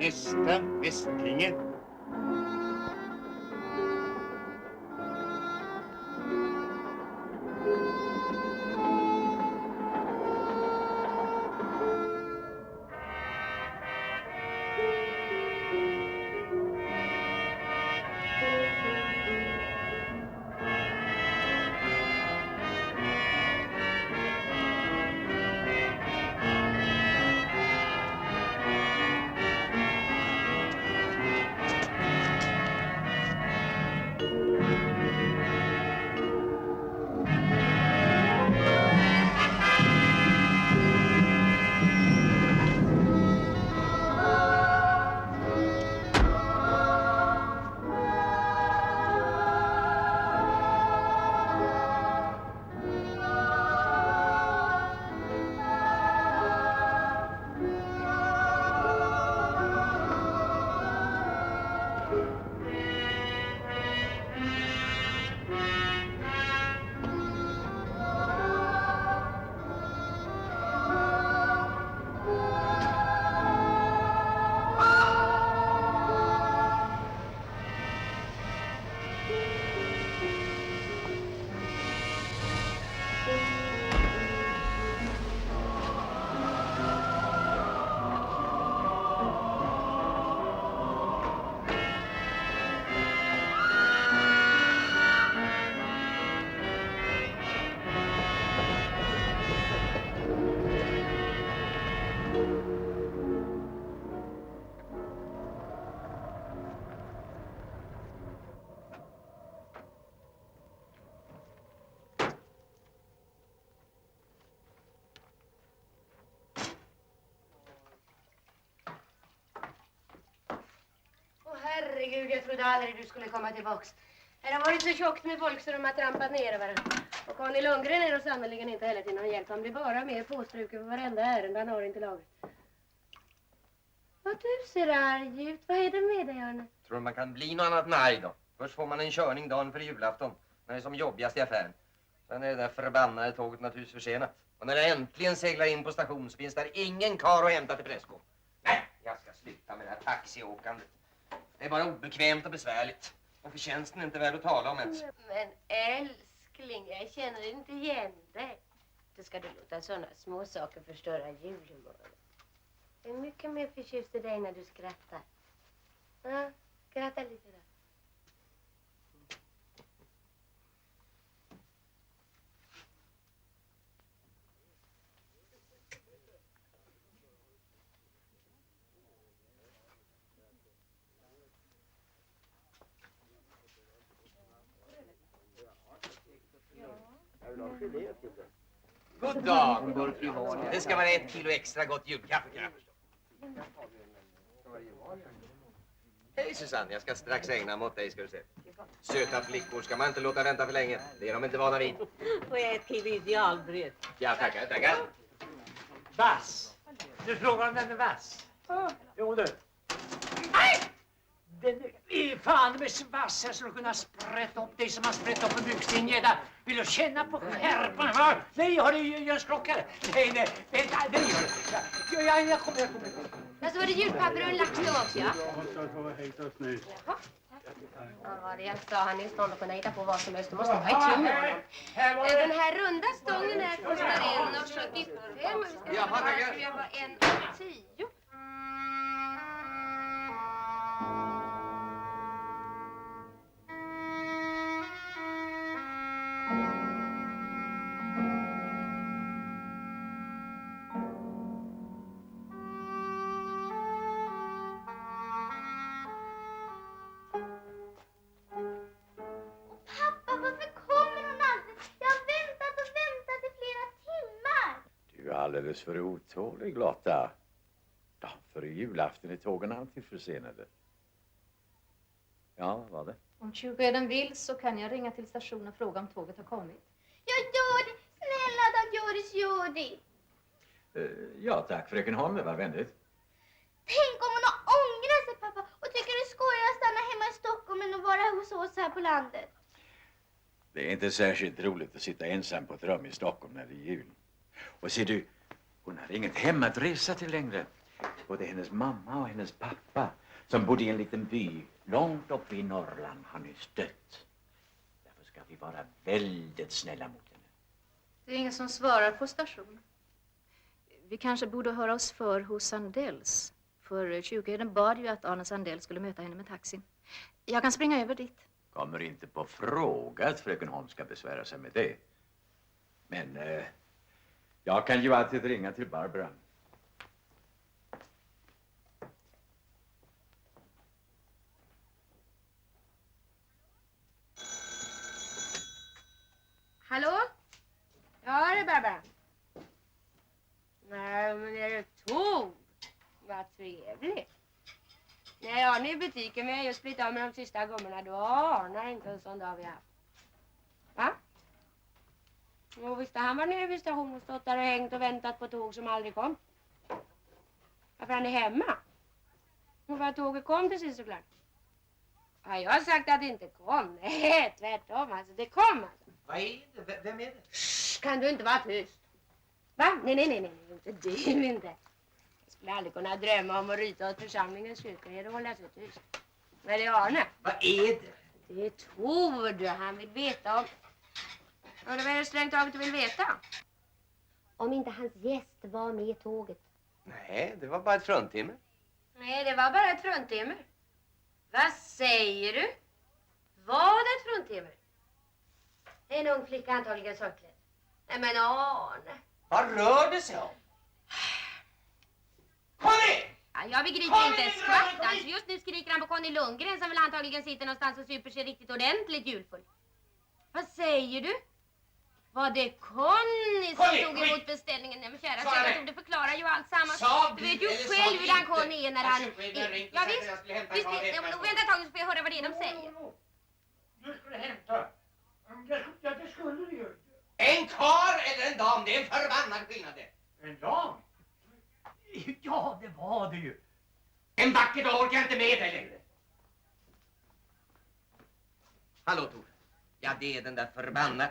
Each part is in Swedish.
Nästa Västlinge. Herregud, jag trodde aldrig du skulle komma tillbaks. Det har varit så tjockt med folk så de har trampat ner varandra. Och Conny Lundgren är då sannoliken inte heller till någon hjälp. Han blir bara mer påstruken för varenda ärende han har inte laget. Vad du ser arg ut. Vad är det med dig, Arne? Tror man kan bli något annat än arg då? Först får man en körning dagen för julafton. När det är som jobbigast i affären. Sen är det där förbannade tåget naturligtvis försenat. Och när det äntligen seglar in på station så finns där ingen kar att hämta till Prästgård. Nej, jag ska sluta med det här taxiåkandet. Det är bara obekvämt och besvärligt. Och förtjänsten är inte väl att tala om ens. Men älskling, jag känner inte igen dig. Du ska du låta sådana små saker förstöra julhumöret. Jag är mycket mer förtjust i dig när du skrattar. Ja, skratta lite då. God dag. Det ska vara 1 kilo extra gott julkaffe, kan jag förstå. Hej Susanne, jag ska strax ägna mig åt dig, ska du se. Söta flickor ska man inte låta vänta för länge. Det är de inte vana vid. Och 1 kilo idealbröd. Ja, tackar, tackar. Vass. Du frågar om den är vass. Jo du. Nej! Den är fan med vass. Jag skulle kunna sprätta upp dig som har sprätt upp en byxning gädda. Vill du känna på skärpan? Va? Nej, har du Jöns klockare? Nej, vänta, det gör du. Jag kommer. Men så var det julpapper och en laxstång också, ja? Jaha. Ja, vad det jag sa, han är stånd att kunna hitta på vad som helst. Du måste vara i tur med honom. Den här runda stången här kostar 1,75 och vi ska Jaha, tackar. tror jag var 1,10. Alldeles för otålig, Lotta. Ja, för julafton är tågen alltid försenade. Ja, vad var det? Om kyrkoherden vill så kan jag ringa till stationen och fråga om tåget har kommit. Jag gör det! Snälla tant Göris, gör det! Ja, tack fröken Holm, det var vänligt. Tänk om hon har ångrat sig, pappa, och tycker det är skojigt att stanna hemma i Stockholm än att vara hos oss här på landet. Det är inte särskilt roligt att sitta ensam på ett rum i Stockholm när det är jul. Och ser du, hon har inget hem att resa till längre. Både hennes mamma och hennes pappa, som bodde i en liten by långt uppe i Norrland, har nyss dött. Därför ska vi vara väldigt snälla mot henne. Det är ingen som svarar på stationen. Vi kanske borde höra oss för hos Sandells. För kyrkoherden bad ju att Arne Sandell skulle möta henne med taxin. Jag kan springa över dit. Kommer inte på fråga att fröken Holm ska besvära sig med det. Men jag kan ju alltid ringa till Barbara. Hallå? Ja, det är Barbara. Nej, men är det Tord? Vad trevligt. Nej, jag är i butiken, men jag har just blivit av med de sista gummorna. Du anar inte en sån dag vi har haft. Va? Och visst han var nere vid stationen och stått där och hängt och väntat på tåg som aldrig kom. Varför han är hemma? Och för att tåget kom till sist såklart. Ja, jag har sagt att det inte kom. Nej, tvärtom. Alltså, det kom alltså. Vad är det? Vem är det? Shh, kan du inte vara tyst? Va? Nej, inte du inte. Jag skulle aldrig kunna drömma om att ryta åt församlingens kyrkoherde och hålla sig tyst. Men det är Arne. Vad är det? Det är Tord. Han vill veta om... Och det var det strängt taget du vill veta. Om inte hans gäst var med i tåget. Nej, det var bara ett fruntimmer. Nej, det var bara ett fruntimmer. Vad säger du? Var det ett fruntimmer? En ung flicka antagligen sorgklädd. Nej men Arne. Vad rör det sig om? Conny! Ja, jag begriper inte ett skvatt. Alltså, just nu skriker han på Conny Lundgren som väl antagligen sitter någonstans och super sig riktigt ordentligt julfull. Vad säger du? Var det Conny som tog emot beställningen? Nej men kära kära, det förklarar ju allt samman. Du vet ju själv hur han Conny är när han... Ja visst, vänta ett tag så får jag höra vad det är de säger. Du skulle hämta. Ja, det skulle du ju. En karl eller en dam, det är en förbannad skillnad det. En dam? Ja, det var det ju. En vacker dag orkar jag inte med dig längre. Hallå Tor. Ja, det är den där förbannad.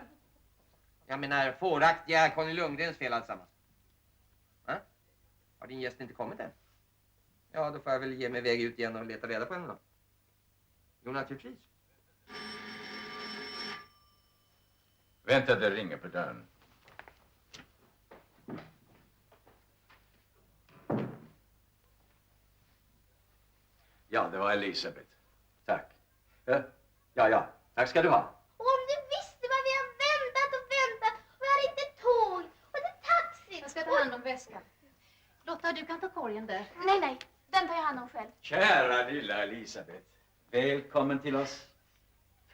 Jag menar, fåraktiga Conny Lundgrens fel alltsammans. Va? Har din gäst inte kommit än? Ja, då får jag väl ge mig iväg ut igen och leta reda på henne då. Jo, naturligtvis. Vänta, det ringer på dörren. Ja, det var Elisabeth. Tack. Ja. Tack ska du ha. Och om du visste vad vi har väntat och väntat. Och vi har inte tåg. Och det är taxi. Jag ska ta hand om väskan. Lotta, du kan ta korgen där. Nej. Den tar jag hand om själv. Kära lilla Elisabeth. Välkommen till oss.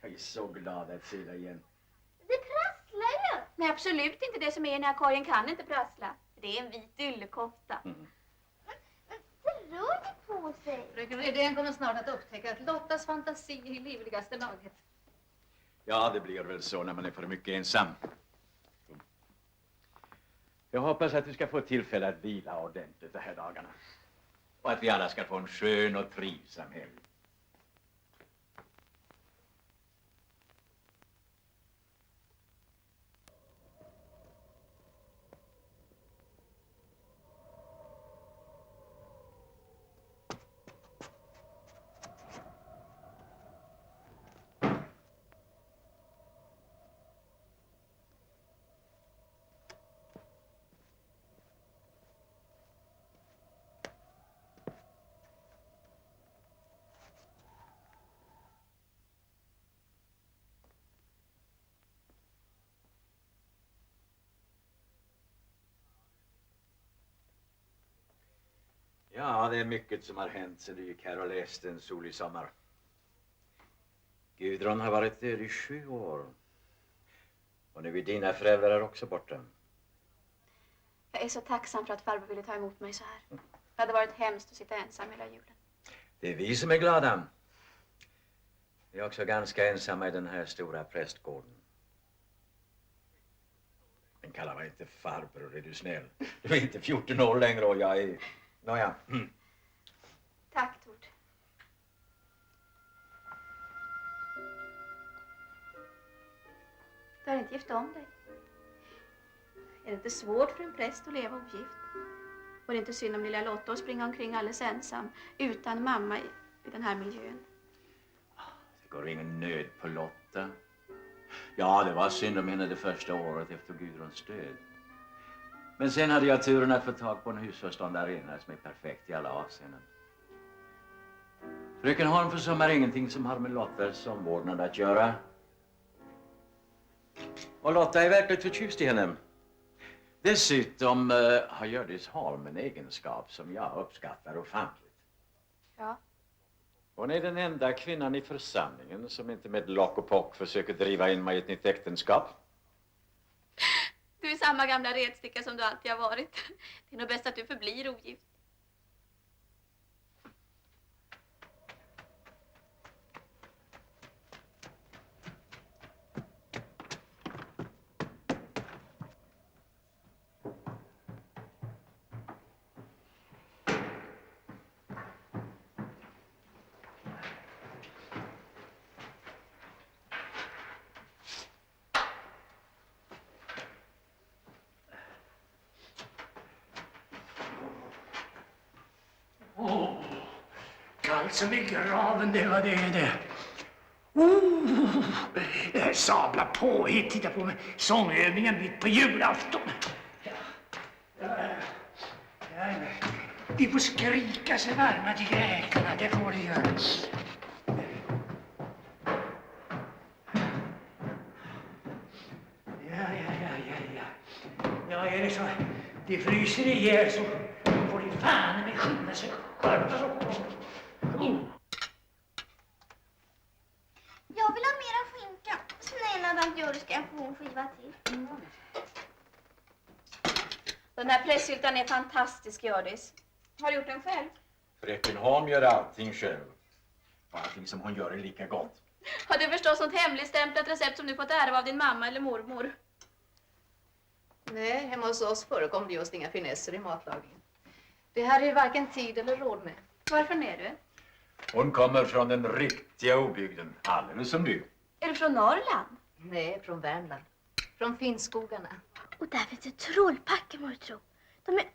Jag är så glad att se dig igen. Det prasslar ju. Nej, absolut inte. Det som är i den här korgen kan inte prassla. Det är en vit yllekofta. Det rör ju på sig. Fröken Rydén kommer snart att upptäcka att Lottas fantasi är i livligaste laget. Ja, det blir väl så när man är för mycket ensam. Jag hoppas att du ska få tillfälle att vila ordentligt de här dagarna. Och att vi alla ska få en skön och trivsam helg. Ja, det är mycket som har hänt sedan du gick här och läste en solig sommar. Gudrun har varit död i 7 år. Och nu är dina föräldrar också borta. Jag är så tacksam för att farbror ville ta emot mig så här. Det hade varit hemskt att sitta ensam hela julen. Det är vi som är glada. Vi är också ganska ensamma i den här stora prästgården. Men kalla mig inte farbror, är du snäll. Du är inte 14 år längre och jag är... Nåja. Tack, Tord. Du har inte gift om dig. Är det inte svårt för en präst att leva ogift? Var det inte synd om lilla Lotta att springa omkring alldeles ensam utan mamma i den här miljön? Det går ingen nöd på Lotta. Ja, det var synd om henne det första året efter Gudruns död. Men sen hade jag turen att få tag på en husförståndarinna som är perfekt i alla avseenden. Fröken Holm försummar ingenting som har med Lottas omvårdnad att göra. Och Lotta är verkligen förtjust i henne. Dessutom har Hjördis Holm en egenskap som jag uppskattar ofantligt. Ja. Hon är den enda kvinnan i församlingen som inte med lock och pock försöker driva in mig i ett nytt äktenskap. Du är samma gamla redsticka som du alltid har varit. Det är nog bäst att du förblir ogift. Kallt som i graven, det var det. Sabla på hit, titta på mig. Sångövningen mitt på julafton. Vi får skrika sig varma till räkorna, det får det göra. Ja, är det så det fryser ihjäl så får det fan med skynda sig själva. Jag vill ha mera skinka. Snälla tant Hjördis, ska jag få en skiva till? Den här pressyltan är fantastisk, Hjördis. Har du gjort den själv? Fröken Holm gör allting själv. Och allting som hon gör är lika gott. Har du förstås något hemligstämplat recept som du fått ärva av din mamma eller mormor? Nej, hemma hos oss förekom det just inga finesser i matlagningen. Det här är varken tid eller råd med. Varför är du? Hon kommer från den riktiga obygden, alldeles som du. Är du från Norrland? Nej, från Värmland. Från Finnskogarna. Och där finns det trollpackar, mortro. De är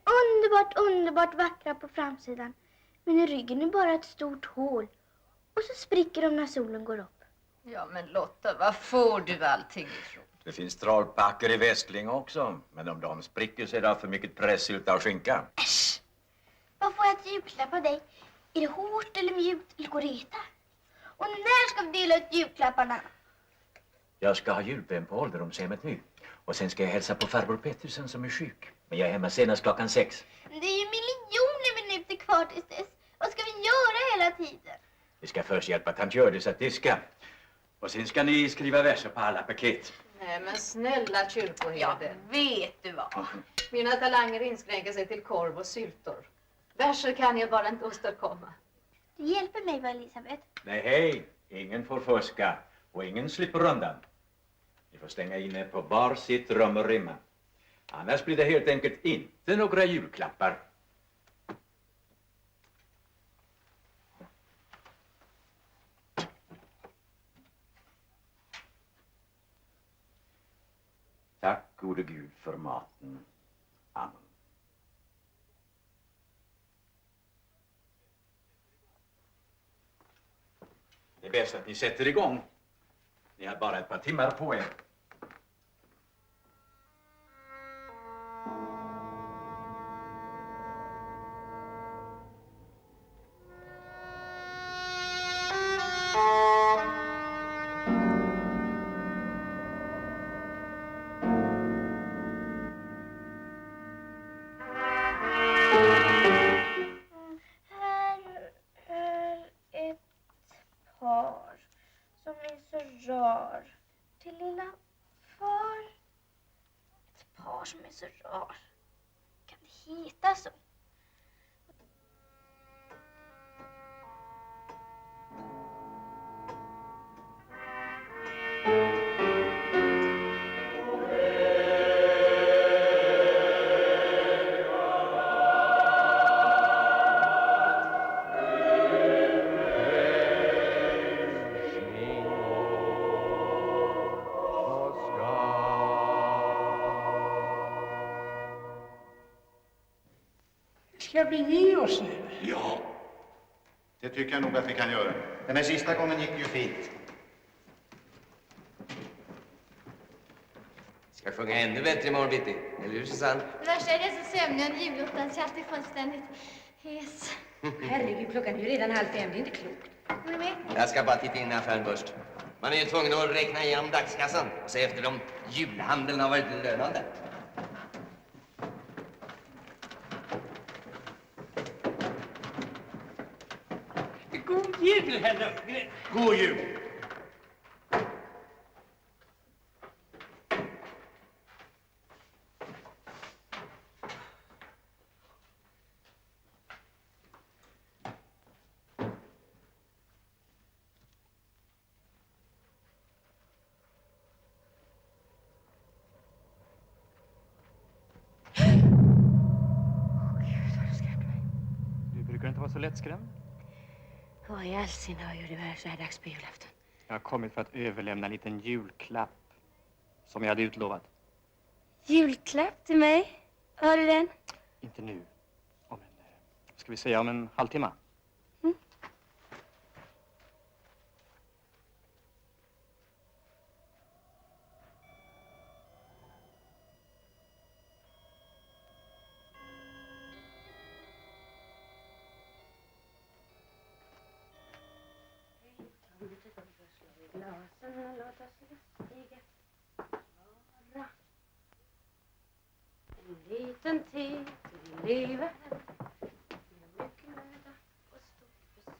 underbart vackra på framsidan. Men i ryggen är bara ett stort hål. Och så spricker de när solen går upp. Ja, men Lotta, var får du allting ifrån? Det finns trollpacker i Västling också. Men om de spricker så är det för mycket pressylta och skinka. Äsch! Vad får jag till julklapp av dig? Är det hårt eller mjukt eller går det att äta? Och när ska vi dela ut julklapparna? Jag ska ha julbön på ålderdomshemmet nu. Och sen ska jag hälsa på farbror Pettersson som är sjuk. Men jag är hemma senast klockan 6. Det är ju miljoner minuter kvar tills dess. Vad ska vi göra hela tiden? Vi ska först hjälpa tant Hjördis att diska. Och sen ska ni skriva verser på alla paket. Nej, men snälla kyrkoherde. Ja, vet du vad? Mina talanger inskränker sig till korv och syltor. Verser kan jag bara inte åstadkomma. Du hjälper mig, va, Elisabeth? Nej, hej. Ingen får fuska. Och ingen slipper undan. Ni får stänga inne på var sitt rum och rimma. Annars blir det helt enkelt inte några julklappar. Tack gode Gud för maten. Amen. Det är bäst att ni sätter igång. Ni har bara ett par timmar på er. Här är ett par som är så rar. Till lilla far. Ett par som är så rar. Kan det heta så? Ska vi ge oss nu? Ja, det tycker jag nog att vi kan göra. Den här sista gången gick det ju fint. Ska sjunga ännu bättre imorgon bitti. Eller hur, Susanne? Det värsta är det så sömnig under julottan så jag är alltid fullständigt hes. Herregud, klockan är ju redan 4:30. Det är inte klokt. Är du med? Jag ska bara titta in i affären först. Man är ju tvungen att räkna igenom dagskassan och se efter om julhandeln har varit lönande. God jul, herr Lundgren. God jul! Du brukar inte vara så lättskrämd. Vad i all sin har du det här så här dags på julafton? Jag har kommit för att överlämna en liten julklapp som jag hade utlovat. Julklapp till mig? Har du den? Inte nu. Ska vi säga om en halvtimme? Glasen och låt oss stiga. Bara. En liten tid till vi lever här. Med mycket möda och stort besvär.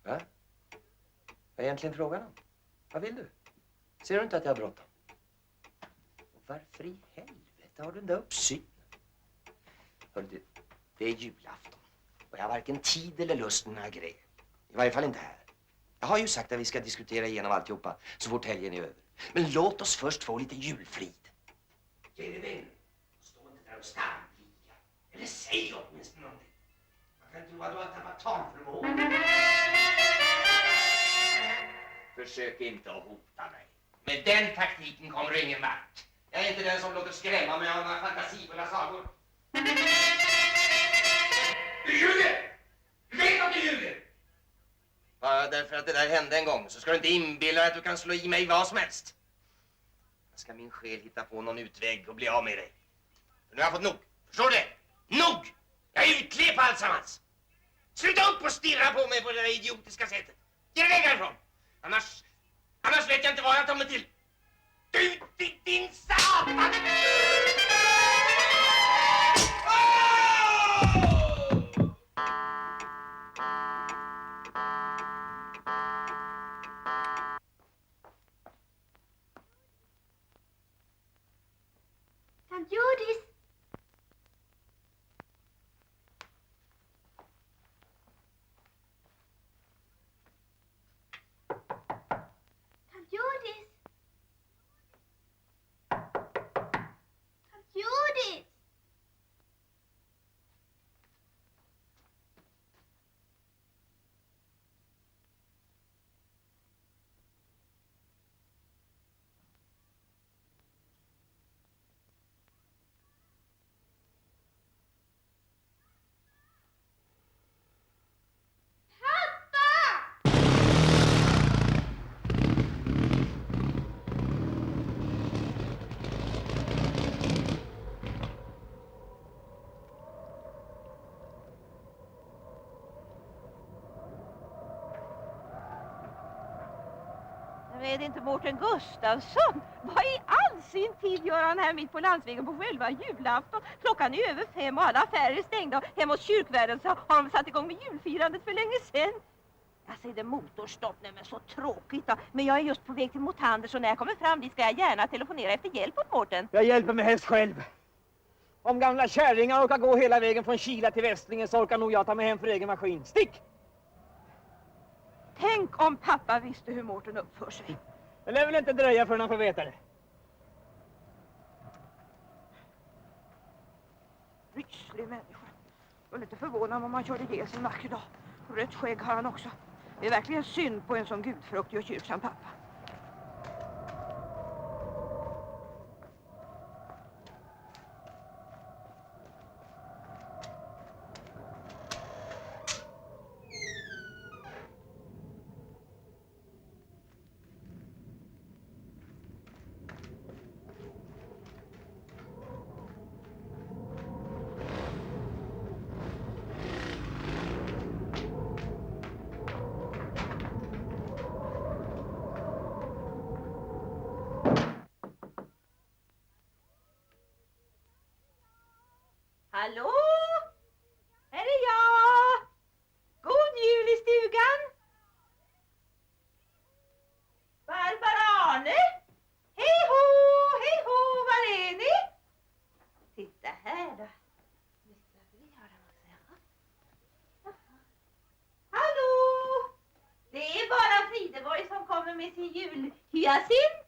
Va? Vad är egentligen frågan om? Vad vill du? Ser du inte att jag har bråttom? Och varför i helvete har du den där uppsynen? Hörru du, det är julafton. Och jag har varken tid eller lust med några grejer. I varje fall inte här. Jag har ju sagt att vi ska diskutera igenom alltihopa så fort helgen är över. Men låt oss först få lite julfrid. Ge dig vän. Stå inte där och stamliga. Eller säg åtminstone någonting. Man kan tro att du har tappat talförmågan. Försök inte att hota mig. Med den taktiken kommer du ingen vart. Jag är inte den som låter skrämma mig av några fantasifulla sagor. Du ljuger! Du vet att du ljuger! Bara därför att det där hände en gång så ska du inte inbilla dig att du kan slå i mig vad som helst. Jag ska min själ hitta på någon utväg och bli av med dig. För nu har jag fått nog. Förstår du det? Nog! Jag är utled på alltsammans. Sluta upp och stirra på mig på det där idiotiska sättet. Ge dig härifrån. Annars vet jag inte vad jag tar mig till. Du, din satan! Tant Judis! Tant Judis! Tant Judis! Är det inte Mårten Gustafsson? Vad i all sin tid gör han här mitt på landsvägen på själva julafton? Klockan är över 5 och alla affärer är stängda. Hemma hos kyrkvärden så har de satt igång med julfirandet för länge sedan. Jag säger det motorstopp, nej men så tråkigt då. Men jag är just på väg till Motanders och när jag kommer fram dit ska jag gärna telefonera efter hjälp åt Mårten. Jag hjälper mig helst själv. Om gamla kärringar orkar gå hela vägen från Kila till Västlingen så orkar nog jag ta mig hem för egen maskin. Stick! Tänk om pappa visste hur Mårten uppför sig. Det lär väl inte dröja förrän han får veta det. Ryslig människa. Jag är lite förvånad om han körde ihjäl sig en vacker dag. Och rött skägg har han också. Det är verkligen synd på en sån gudfruktig och tjuv som pappa. Hallå? Här är jag! God jul i stugan! Barbara Arne? Hej ho, var är ni? Titta här då. Nu ska vi göra något. Hallå? Det är bara Frideborg som kommer med sin julhyacint.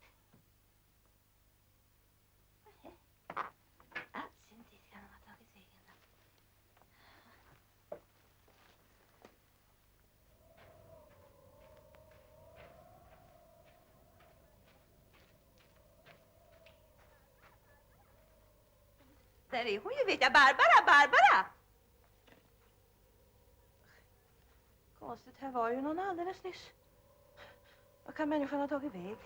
Där är hon ju, vet jag. Barbara! Konstigt, här var ju någon alldeles nyss. Vad kan människan ha tagit vägen?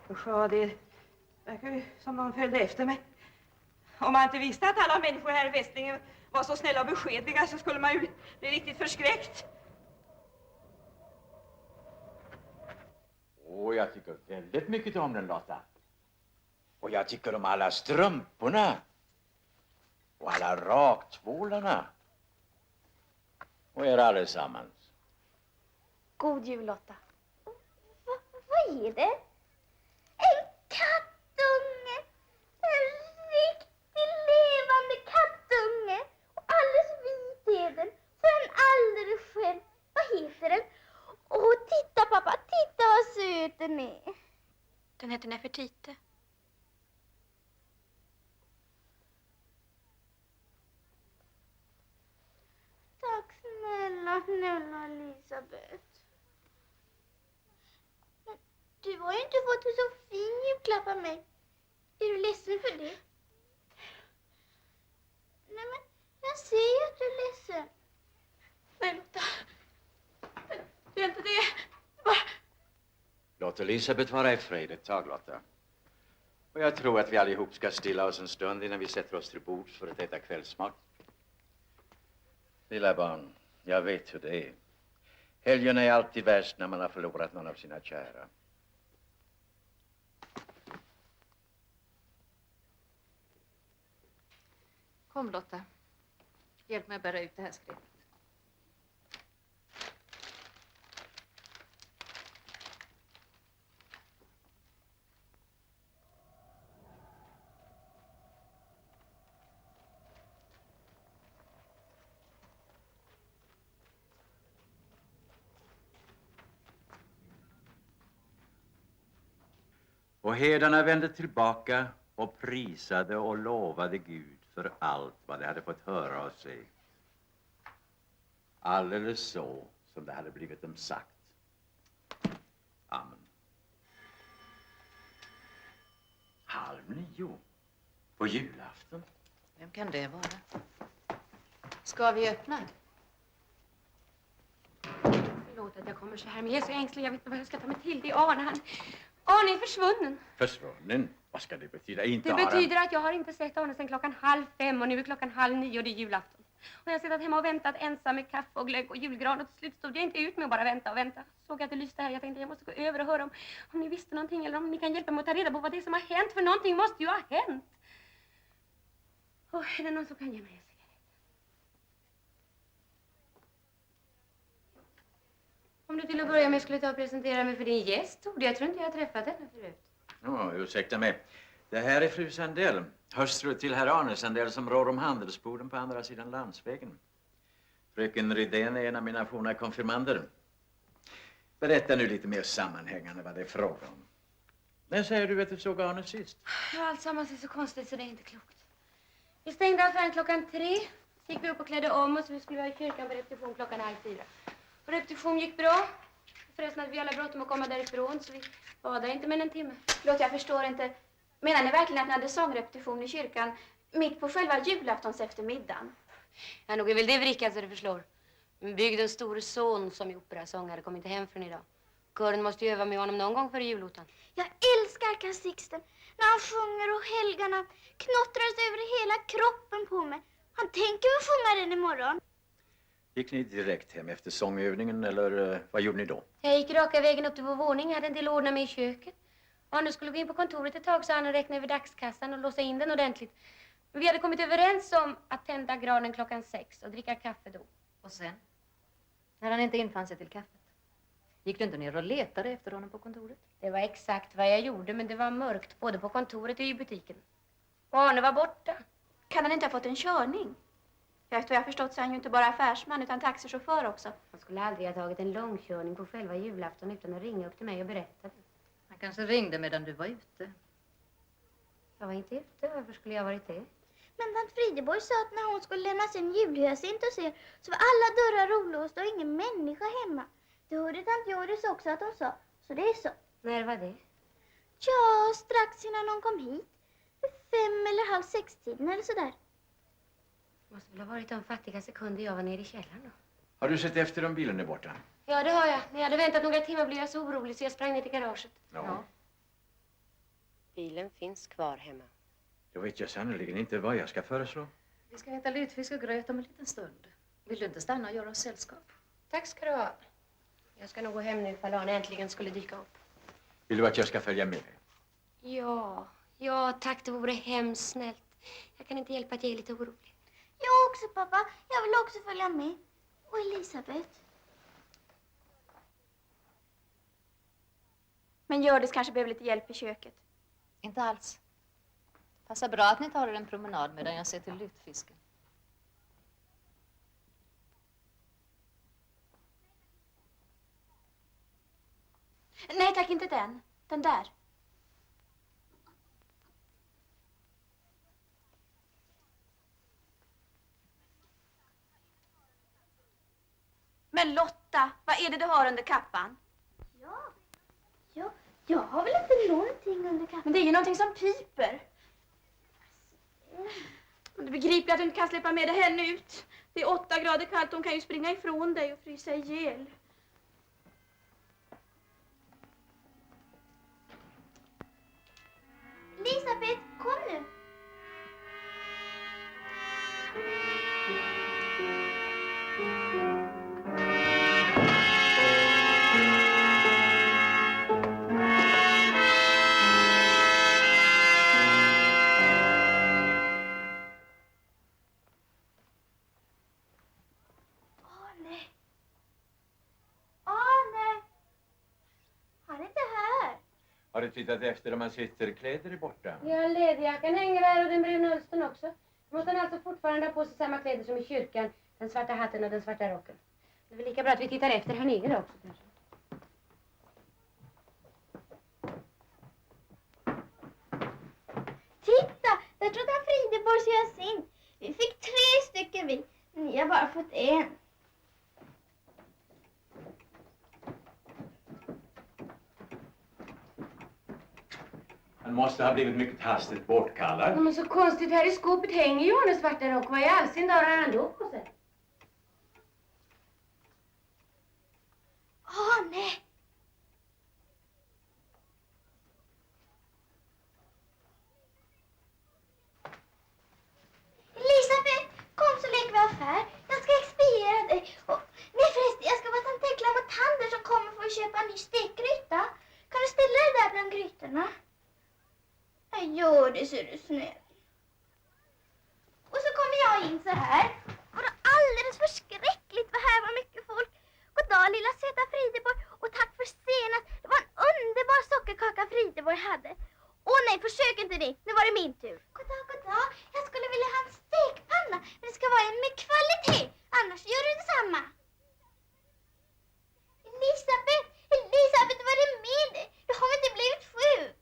Usch, ja, det verkar ju som någon följde efter mig. Om man inte visste att alla människor här i Västlingen var så snälla och beskedliga så skulle man ju bli riktigt förskräckt. Och jag tycker väldigt mycket om den, Lotta. Och jag tycker om alla strumporna. Och alla raktvålarna. Och er allesammans. God jul, Lotta. Vad är det? En kattunge! En riktig levande kattunge! Och alldeles vit är den. För en alldeles själv. Vad heter den? Åh, titta pappa, titta vad söt den är. Den heter Nefertite. Tack snälla Elisabeth. Men du har ju inte fått en så fin julklapp av mig. Är du ledsen för det? Nej men, jag ser ju att du är ledsen. Nej, Lotta. Det är inte det. Låt Elisabeth vara i fred ett tag, Lotta. Och jag tror att vi allihop ska stilla oss en stund innan vi sätter oss till bords för att äta kvällsmat. Lilla barn, jag vet hur det är. Helgen är alltid värst när man har förlorat någon av sina kära. Kom Lotta. Hjälp mig att bära ut det här skräpet. Och herdarna vände tillbaka och prisade och lovade Gud för allt vad de hade fått höra och se. Alldeles så som det hade blivit dem sagt. Amen. 8:30 på julafton. Vem kan det vara? Ska vi öppna? Förlåt att jag kommer så här, men jag är så ängslig. Jag vet inte vad jag ska ta mig till. Det är Arne. Arne är försvunnen. Försvunnen? Vad ska det betyda? Inte Det har han- betyder att jag har inte sett Arne sedan 5:30 och nu är 8:30 och det är julafton. Och jag har suttit hemma och väntat ensam med kaffe och glögg och julgran och till slut stod jag inte ut med att bara vänta och vänta. Såg att det lyste här. Jag tänkte jag måste gå över och höra om ni visste någonting eller om ni kan hjälpa mig att ta reda på vad det är som har hänt. För någonting måste ju ha hänt. Är det någon som kan ge mig en cigarett? Om du till att börja med skulle ta och presentera mig för din gäst, Tord. Jag tror inte jag har träffat henne förut. Ursäkta mig. Det här är fru Sandell, hustru till herr Arne Sandell som rår om handelsboden på andra sidan landsvägen. Fröken Rydén är en av mina forna konfirmander. Berätta nu lite mer sammanhängande vad det är fråga om. När säger du att du såg Arne sist? Ja, alltsammans är så konstigt så det är inte klokt. Vi stängde affären 3:00. Så gick vi upp och klädde om oss. Vi skulle vara i kyrkan på repetition 3:30. Och repetition gick bra. Förresten hade vi alla bråttom att komma därifrån så vi var där inte mer än en timme. Förlåt, jag förstår inte. Menar ni verkligen att ni hade sångrepetition i kyrkan mitt på själva julaftons eftermiddagen? Ja, nog är väl det vrickat så det förslår. Men bygdens store son som är operasångare kom inte hem från idag. Kören måste ju öva med honom någon gång före julotan. Jag älskar Karl Sixten när han sjunger och helgarna knottrar sig över hela kroppen på mig. Han tänker väl sjunga den imorgon. Gick ni direkt hem efter sångövningen eller vad gjorde ni då? Jag gick raka vägen upp till vår våning. Jag hade en del ordna mig i köket. Arne skulle gå in på kontoret ett tag så han räknade över dagskassan och låsa in den ordentligt. Men vi hade kommit överens om att tända granen 6:00 och dricka kaffe då. Och sen? När han inte infann sig till kaffet. Gick du inte ner och letade efter honom på kontoret? Det var exakt vad jag gjorde, men det var mörkt både på kontoret och i butiken. Och Arne var borta. Kan han inte ha fått en körning? Efter vad jag förstått så är han ju inte bara affärsman utan taxichaufför också. Han skulle aldrig ha tagit en långkörning på själva julafton utan att ringa upp till mig och berätta det. Han kanske ringde medan du var ute. Jag var inte ute. Varför skulle jag ha varit det? Men tant Frideborg sa att när hon skulle lämna sin julhyacint och se så var alla dörrar olåsta och ingen människa hemma. Det hörde tant Joris också att hon sa. Så det är så. När var det? Ja, strax innan hon kom hit. 5 eller 5:30 eller sådär. Måste väl ha varit de fattiga sekunder jag var nere i källaren då. Har du sett efter om bilen är borta? Ja, det har jag. När jag hade väntat några timmar blev jag så orolig så jag sprang ner till garaget. Ja. Bilen finns kvar hemma. Då vet jag sannoliken inte vad jag ska föreslå. Vi ska äta lutfisk och gröt om en liten stund. Vill du inte stanna och göra oss sällskap? Tack ska du ha. Jag ska nog gå hem nu ifall Arne äntligen skulle dyka upp. Vill du att jag ska följa med dig? Ja, tack. Det vore hemskt snällt. Jag kan inte hjälpa att jag är lite orolig. Jag också, pappa. Jag vill också följa med. Och Elisabeth. Men Gördis kanske behöver lite hjälp i köket. Inte alls. Passar bra att ni tar er en promenad medan jag ser till lutfisken. Nej tack, inte den. Den där. Men Lotta, vad är det du har under kappan? Ja, jag har väl inte någonting under kappan. Men det är ju någonting som piper. Du begriper att du inte kan släppa med det henne ut. Det är 8 grader kallt, hon kan ju springa ifrån dig och frysa ihjäl. Elisabeth, kom nu. Har du tittat efter om hans ytterkläder är borta? Ja, läderjackan hänger där och den bruna ölsten också. Måste han alltså fortfarande ha på sig samma kläder som i kyrkan. Den svarta hatten och den svarta rocken. Det är väl lika bra att vi tittar efter här nere också kanske. Titta, där tror jag Frideborgs hyacinth. Vi fick 3 stycken vi. Ni har bara fått en. Han måste ha blivit mycket hastigt bortkallad. Men så konstigt, här i skåpet hänger ju Arnes svarta rock. Vad i all sin dag har han då på sig? Arne! Elisabeth, kom så leker vi affär. Jag ska expediera dig. Nej förresten, jag ska vara tant Tekla mot Tander som kommer för att köpa en ny stekgryta. Kan du ställa dig där bland grytorna? Jag gör det, så är du snäll. det här? Var det alldeles förskräckligt vad här var mycket folk. God dag lilla söta Frideborg och tack för senast. Det var en underbar sockerkaka Frideborg hade. Åh nej, försök inte det. Nu var det min tur. God dag, god dag. Jag skulle vilja ha en stekpanna. Men det ska vara en med kvalitet. Annars gör du detsamma. Elisabeth, Elisabeth, vad är det med dig? Du har inte blivit sjuk.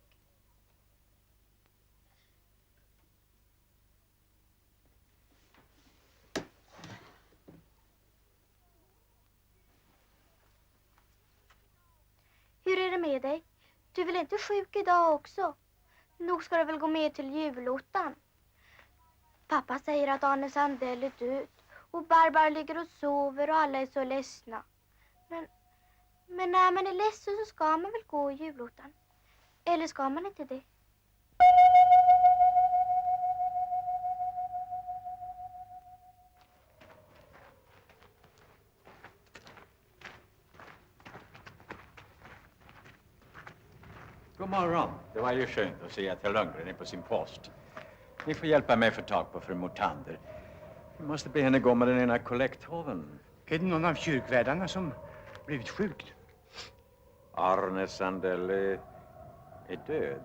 Hur är det med dig? Du är väl inte sjuk idag också? Nog ska du väl gå med till julottan? Pappa säger att Arne Sandell är död. Och Barbara ligger och sover och alla är så ledsna. Men när man är ledsen så ska man väl gå i julottan? Eller ska man inte det? God morgon. Det var ju skönt att se att herr Lundgren är på sin post. Ni får hjälpa mig att få tag på fru Motander. Vi måste be henne gå med den ena kollekthoven. Är det någon av kyrkvärdarna som blivit sjuk? Arne Sandell är död.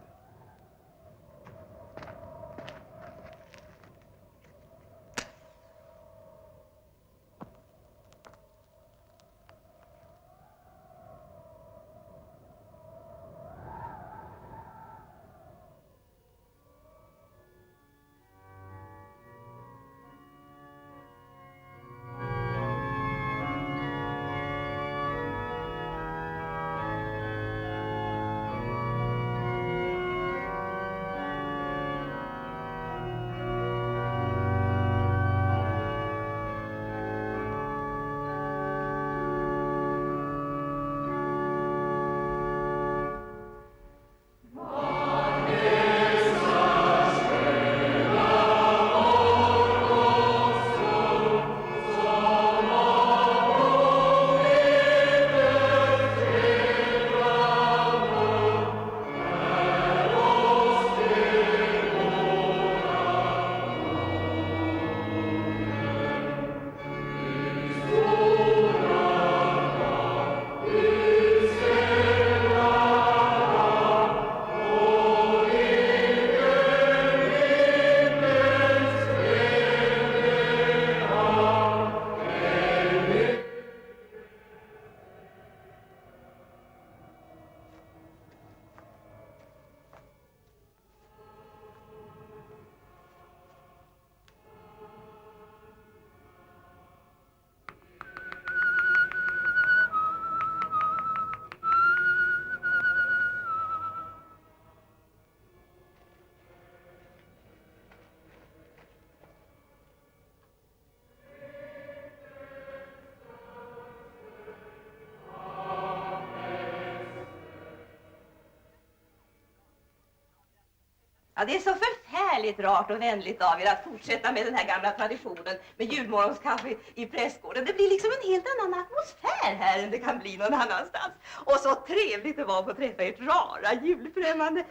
Ja, det är så förfärligt rart och vänligt av er att fortsätta med den här gamla traditionen med julmorgonskaffe i prästgården. Det blir liksom en helt annan atmosfär här än det kan bli någon annanstans. Och så trevligt det var att få träffa ert rara julfrämmande.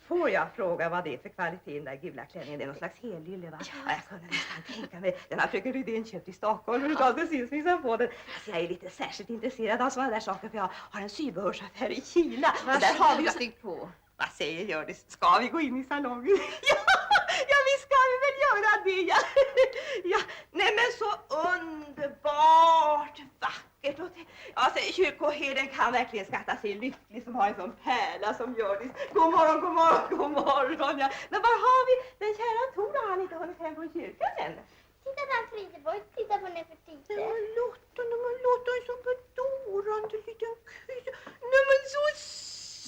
Får jag fråga vad det är för kvalitet i den där gula klänningen? Det är någon slags helylle, va? Ja, jag kunde nästan tänka mig. Den har fröken Rydén köpt i Stockholm. Men det syns minsann på den. Alltså, jag är lite särskilt intresserad av sådana där saker för jag har en sybehörsaffär i Kina. Och där har vi stig på. Vad säger Hjördis? Ska vi gå in i salongen? Ja, vi ska väl göra det. Ja. Nej, men så underbart vackert. Och alltså, kyrkoherden kan verkligen skatta sig lycklig som har en sån pärla som Hjördis. God morgon, god morgon, god morgon. Ja. Men var har vi den kära Tor? Har han inte hunnit hem från kyrkan än? Titta där Frideborg, titta på Nefertiti. Nej, men Lotta är så bedårande liten kyss. Nej, men så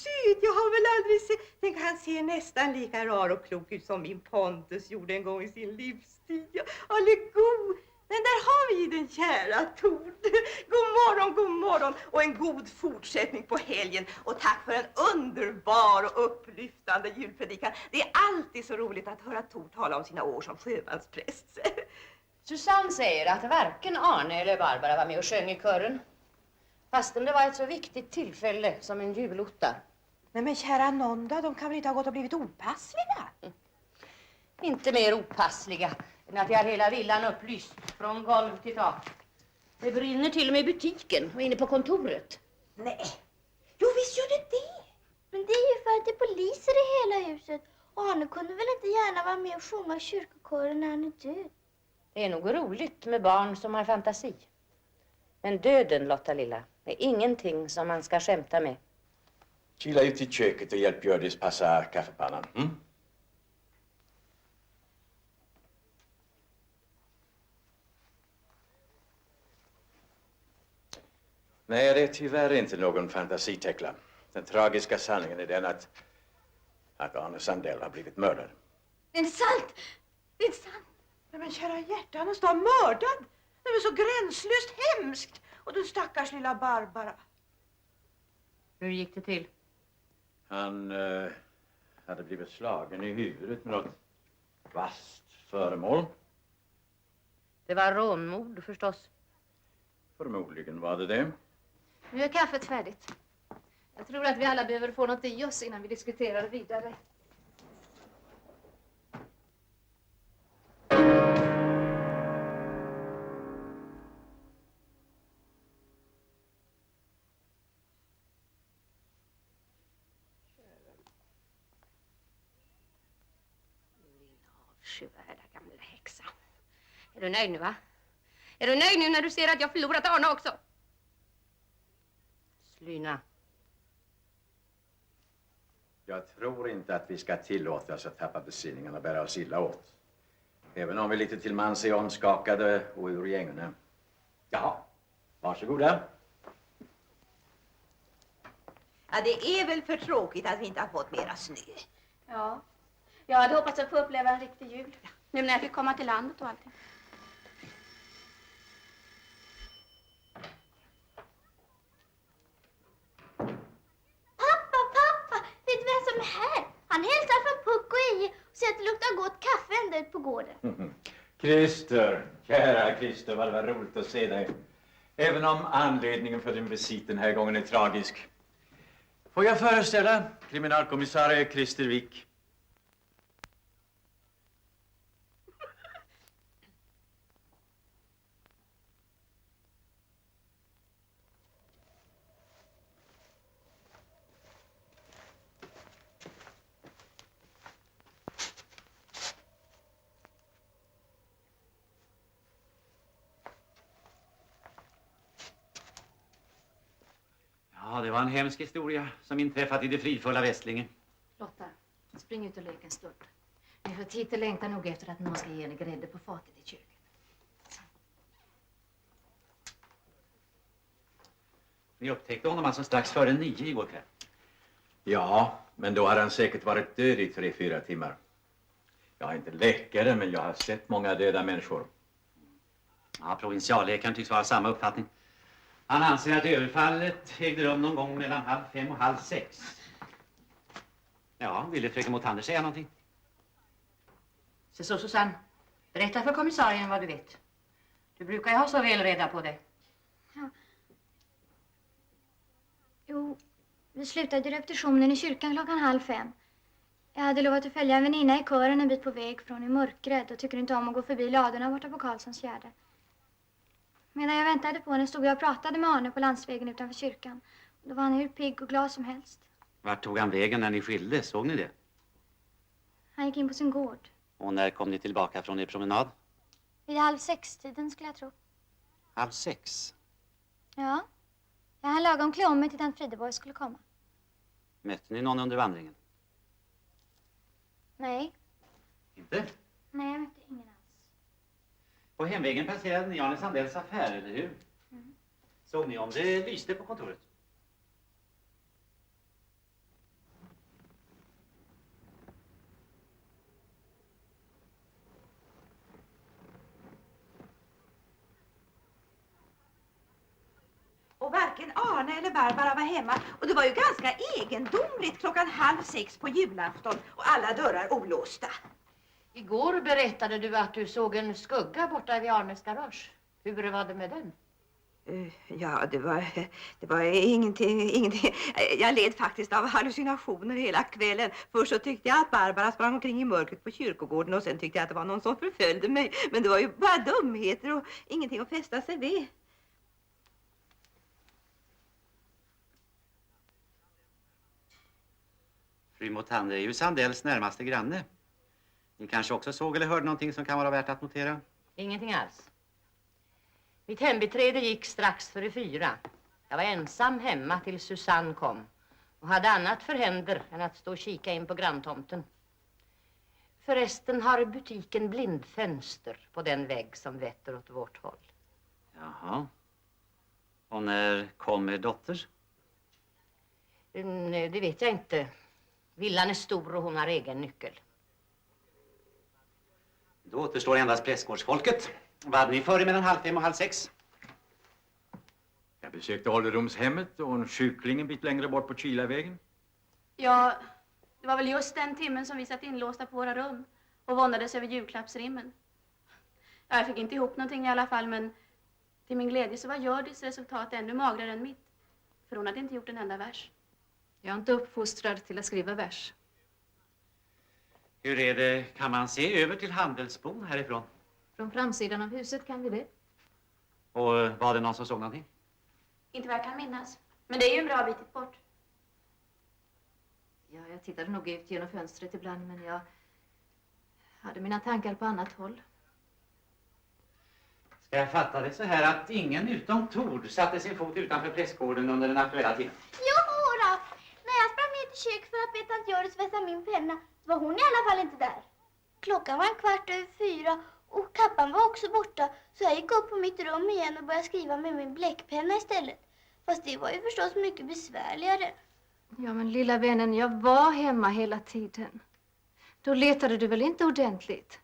söt, jag har väl aldrig sett. Tänk, han ser nästan lika rar och klok ut som min Pontus gjorde en gång i sin livstid. Allegor. Men där har vi den kära Tord. God morgon, god morgon. Och en god fortsättning på helgen. Och tack för en underbar och upplyftande julpredikan. Det är alltid så roligt att höra Tord tala om sina år som sjömanspräst. Susanne säger att varken Arne eller Barbara var med och sjöng i kören. Fastän det var ett så viktigt tillfälle som en julotta. Men kära någon då, de kan väl inte ha gått och blivit opassliga? Inte mer opassliga. I natt är hela villan upplyst, från golv till tak. Det brinner till och med i butiken och inne på kontoret. Nej, jo visst gör det det. Men det är ju för att det är poliser i hela huset. Och Arne kunde väl inte gärna vara med och sjunga kyrkokören när han är död. Det är nog roligt med barn som har fantasi. Men döden, Lotta lilla, är ingenting som man ska skämta med. Kila ut i köket och hjälp Hjördis passa kaffepannan. Mm? Nej, det är tyvärr inte någon fantasiteckla. Den tragiska sanningen är den att Arne Sandell har blivit mördad. Det är inte sant! Det är inte sant! Nej, men kära hjärta, han står mördad. Det är så gränslöst hemskt. Och den stackars lilla Barbara. Hur gick det till? Han hade blivit slagen i huvudet med något vasst föremål. Det var rånmord förstås. Förmodligen var det det. Nu är kaffet färdigt. Jag tror att vi alla behöver få något i oss innan vi diskuterar vidare. Avskyvärda gamla häxa. Är du nöjd nu, va? Är du nöjd nu när du ser att jag förlorat Arne också? Slyna. Jag tror inte att vi ska tillåta oss att tappa besinningen och bära oss illa åt. Även om vi lite till mans är omskakade och ur gängorna. Ja, varsågoda. Ja, det är väl för tråkigt att vi inte har fått mera snö. Ja, jag hade hoppats att få uppleva en riktig jul. Nu när jag fick komma till landet och allting. Pappa! Vet du vem som är här? Han hälsar från Puck och Eje och säger att det luktar gott kaffe ända ut på gården. Christer, kära Christer, vad det var roligt att se dig. Även om anledningen för din visit den här gången är tragisk. Får jag föreställa kriminalkommissarie Christer Wick. Ja, det var en hemsk historia som inträffat i det fridfulla Västlinge. Lotta, spring ut och lek en stund. Ni för Titte längtar nog efter att någon ska ge henne grädde på fatet i köket. Ni upptäckte honom alltså strax före 9 igår kväll. Ja, men då har han säkert varit död i 3-4 timmar. Jag är inte läkare, men jag har sett många döda människor. Ja, provinsialläkaren tycks vara samma uppfattning. Han anser att överfallet ägde rum någon gång mellan 5:30 och 5:30. Ja, ville fröken Motander säga någonting? Så Susanne, berätta för kommissarien vad du vet. Du brukar ju ha så väl reda på det. Ja. Jo, vi slutade repetitionen i kyrkan 4:30. Jag hade lovat att följa en väninna i kören en bit på väg från i mörkret och tycker inte om att gå förbi ladorna borta på Karlssons fjärde. Medan jag väntade på henne stod jag och pratade med Arne på landsvägen utanför kyrkan. Då var han hur pigg och glad som helst. Vart tog han vägen när ni skildes? Såg ni det? Han gick in på sin gård. Och när kom ni tillbaka från er promenad? Vid 5:30 skulle jag tro. 5:30. Ja. Jag hann lagom klä om mig till tant Frideborg skulle komma. Mötte ni någon under vandringen? Nej. Inte? Nej, jag mötte ingen alls. På hemvägen passerade ni Arne Sandells affär, eller hur? Mm. Såg ni om det lyste på kontoret? Och varken Arne eller Barbara var hemma. Och det var ju ganska egendomligt 5:30 på julafton och alla dörrar olåsta. Igår berättade du att du såg en skugga borta vid Arnes garage. Hur var det med den? Ja, det var ingenting. Jag led faktiskt av hallucinationer hela kvällen. Först så tyckte jag att Barbara sprang omkring i mörkret på kyrkogården och sen tyckte jag att det var någon som förföljde mig. Men det var ju bara dumheter och ingenting att fästa sig vid. Fru Mothander är ju Sandells närmaste granne. Ni kanske också såg eller hörde någonting som kan vara värt att notera? Ingenting alls. Mitt hembiträde gick strax före 4. Jag var ensam hemma till Susanne kom och hade annat för händer än att stå och kika in på granntomten. Förresten har butiken blindfönster på den vägg som vetter åt vårt håll. Jaha. Och när kommer dotter? Det vet jag inte. Villan är stor och hon har egen nyckel. Då återstår endast prästgårdsfolket. Vad hade ni för er mellan 5:30 och 6:30? Jag besökte ålderdomshemmet och en sjukling en bit längre bort på Kilavägen. Ja, det var väl just den timmen som vi satt inlåsta på våra rum och våndades över julklappsrimmen. Ja, jag fick inte ihop någonting i alla fall, men till min glädje så var Gördis resultat ännu magrare än mitt. För hon hade inte gjort en enda vers. Jag är inte uppfostrad till att skriva vers. Hur är det? Kan man se över till Handelsbon härifrån? Från framsidan av huset kan vi det. Och var det någon som såg någonting? Inte vad jag kan minnas. Men det är ju en bra bit bort. Ja, jag tittade nog ut genom fönstret ibland, men jag hade mina tankar på annat håll. Ska jag fatta det så här att ingen utom Tord satte sin fot utanför prästgården under den aktuella tiden? Jodå! När jag sprang ner till kök för att be tant Göris vässa min penna så var hon i alla fall inte där. Klockan var 4:15 och kappan var också borta, så jag gick upp på mitt rum igen och började skriva med min bläckpenna istället. Fast det var ju förstås mycket besvärligare. Ja, men lilla vännen, jag var hemma hela tiden. Då letade du väl inte ordentligt?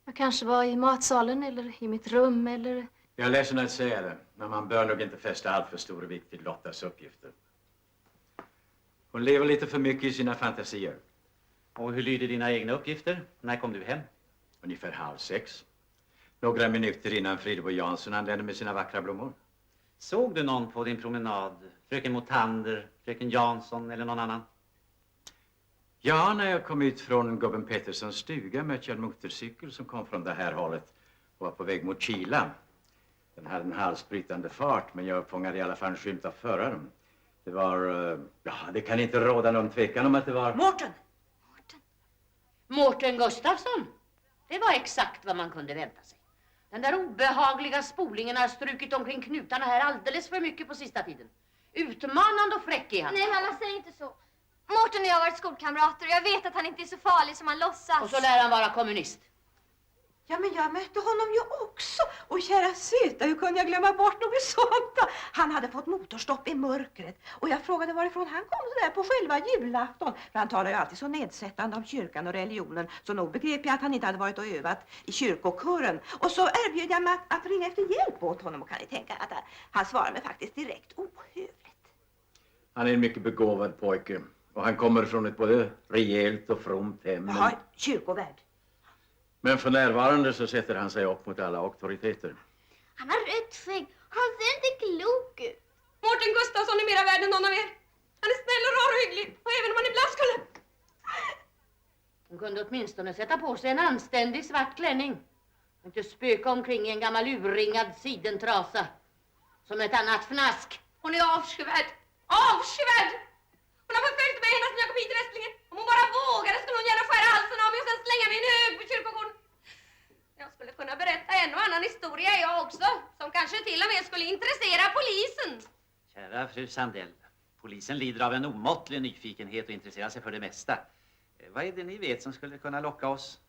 Jag kanske var i matsalen eller i mitt rum eller... Jag är ledsen att säga det, men man bör nog inte fästa allt för stor vikt vid Lottas uppgifter. Hon lever lite för mycket i sina fantasier. Och hur lyder dina egna uppgifter? När kom du hem? Ungefär 5:30. Några minuter innan Frideborg Jansson anlände med sina vackra blommor. Såg du någon på din promenad? Fröken Mothander, fröken Jansson eller någon annan? Ja, när jag kom ut från gubben Petterssons stuga mötte jag en motorcykel som kom från det här hållet och var på väg mot Kila. Den hade en halsbrytande fart, men jag fångade i alla fall en skymt av föraren. Det var, ja, det kan inte råda någon tvekan om att det var... Mårten Gustafsson. Det var exakt vad man kunde vänta sig. Den där obehagliga spolingen har strukit omkring knutarna här alldeles för mycket på sista tiden. Utmanande och fräck är han. Nej mamma, säg inte så. Mårten och jag har varit skolkamrater och jag vet att han inte är så farlig som han låtsas. Och så lär han vara kommunist. Ja, men jag mötte honom ju också. Och kära söta, hur kunde jag glömma bort något sånt då? Han hade fått motorstopp i mörkret. Och jag frågade varifrån han kom så där på själva julafton. För han talar ju alltid så nedsättande om kyrkan och religionen. Så nog begrep jag att han inte hade varit och övat i kyrkokören. Och så erbjöd jag mig att ringa efter hjälp åt honom. Och kan ni tänka att han svarade mig faktiskt direkt ohövligt. Han är en mycket begåvad pojke. Och han kommer från ett både rejält och fromt hem. Jaha, kyrkovärd. Men för närvarande så sätter han sig upp mot alla auktoriteter. Han har rött skägg. Han ser inte klok ut. Mårten Gustafsson är mera värd än någon av er. Han är snäll och rar och hygglig. Och även om han ibland skulle... Hon kunde åtminstone sätta på sig en anständig svart klänning. Och inte spöka omkring i en gammal urringad sidentrasa. Som ett annat fnask. Hon är avskyvärd. Avskyvärd! Hon har förföljt mig ända sedan jag kom hit till Västlingen. Om hon bara vågade skulle hon gärna skära halsen av mig och sen slänga mig i en hög på kyrkogården. Jag skulle kunna berätta en och annan historia jag också. Som kanske till och med skulle intressera polisen. Kära fru Sandell, polisen lider av en omåttlig nyfikenhet och intresserar sig för det mesta. Vad är det ni vet som skulle kunna locka oss?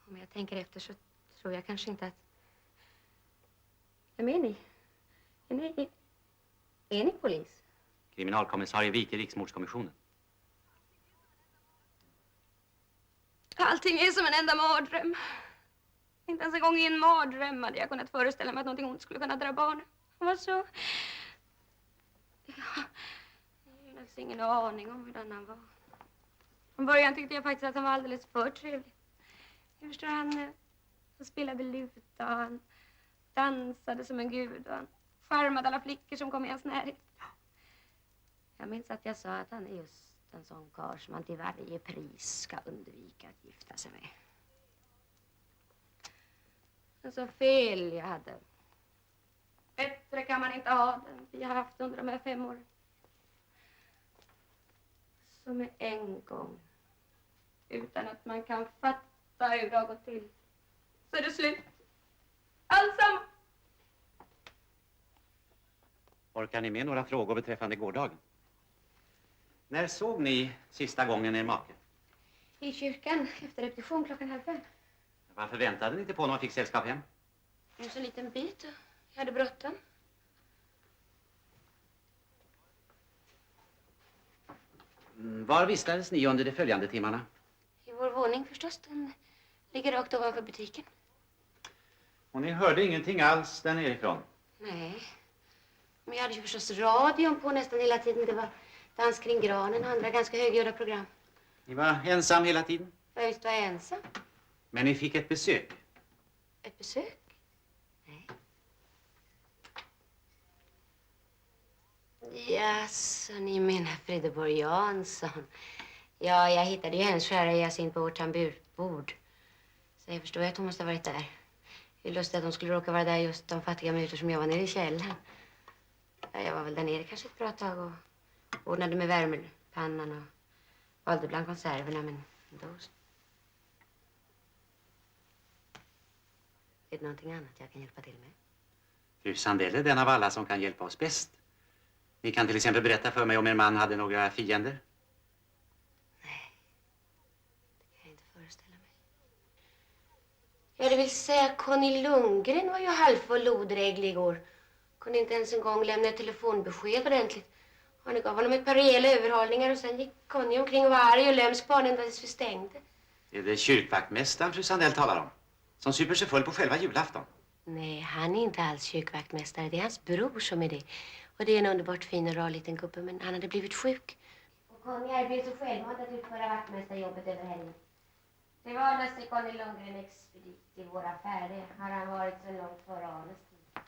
Om jag tänker efter så tror jag kanske inte att... Vem är ni? Är ni polis? Kriminalkommissarie Wik i Riksmordskommissionen. Allting är som en enda mardröm. Inte ens en gång i en mardröm hade jag kunnat föreställa mig att någonting ont skulle kunna drabba barnen. Det var så... Jag hade ingen aning om hur han var. Från början tyckte jag faktiskt att han var alldeles för trevlig. Jag förstår, han spelade luta och han dansade som en gud och han charmade alla flickor som kom i hans närhet. Jag minns att jag sa att han är just en sån karl som man till varje pris ska undvika att gifta sig med. Men så fel jag hade. Bättre kan man inte ha den vi har haft under de här 5 åren. Som med en gång. Utan att man kan fatta hur det har gått till. Så är det slut. Allsammans. Orkar ni med några frågor beträffande gårdagen? När såg ni sista gången er make? I kyrkan efter repetition 4:30. Varför väntade ni inte på när man fick sällskap hem? En så liten bit. Jag hade bråttom. Var vistades ni under de följande timmarna? I vår våning förstås. Den ligger rakt ovanför butiken. Och ni hörde ingenting alls där nerifrån? Nej. Men jag hade ju förstås radion på nästan hela tiden. Det var Dans kring granen och andra ganska högljudda program. Ni var ensam hela tiden? Jag visst var jag ensam. Men ni fick ett besök? Ett besök? Nej. Jaså, ni menar Frideborg Jansson. Ja, jag hittade ju hennes skära Jasin på vårt tamburbord. Så jag förstår att hon måste ha varit där. Det är lustigt att hon skulle råka vara där just de fattiga minuter som jag var nere i källaren. Ja, jag var väl där nere kanske ett bra tag och ordnade med värmepannan och valde bland konserverna, men då... Är det någonting annat jag kan hjälpa till med? Fru Sandell är den av alla som kan hjälpa oss bäst. Ni kan till exempel berätta för mig om er man hade några fiender. Nej, det kan jag inte föreställa mig. Ja, det vill säga Conny Lundgren var ju halvfull odräglig igår. Kunde inte ens en gång lämna ett telefonbesked ordentligt. Arne gav honom ett par rejäla överhållningar och sen gick Conny omkring och var arg och lömsk på ända tills vi stängde. Är det kyrkvaktmästaren fru Sandell talar om? Som super sig full på själva julafton? Nej, han är inte alls kyrkvaktmästare. Det är hans bror som är det. Och det är en underbart fin och rar liten gubbe, men han hade blivit sjuk. Och Conny erbjöd sig självmant att utföra vaktmästarjobbet över helgen. Det var nästan Conny Lundgren expedit i vår affär. Det har han varit så långt före Arnes tid.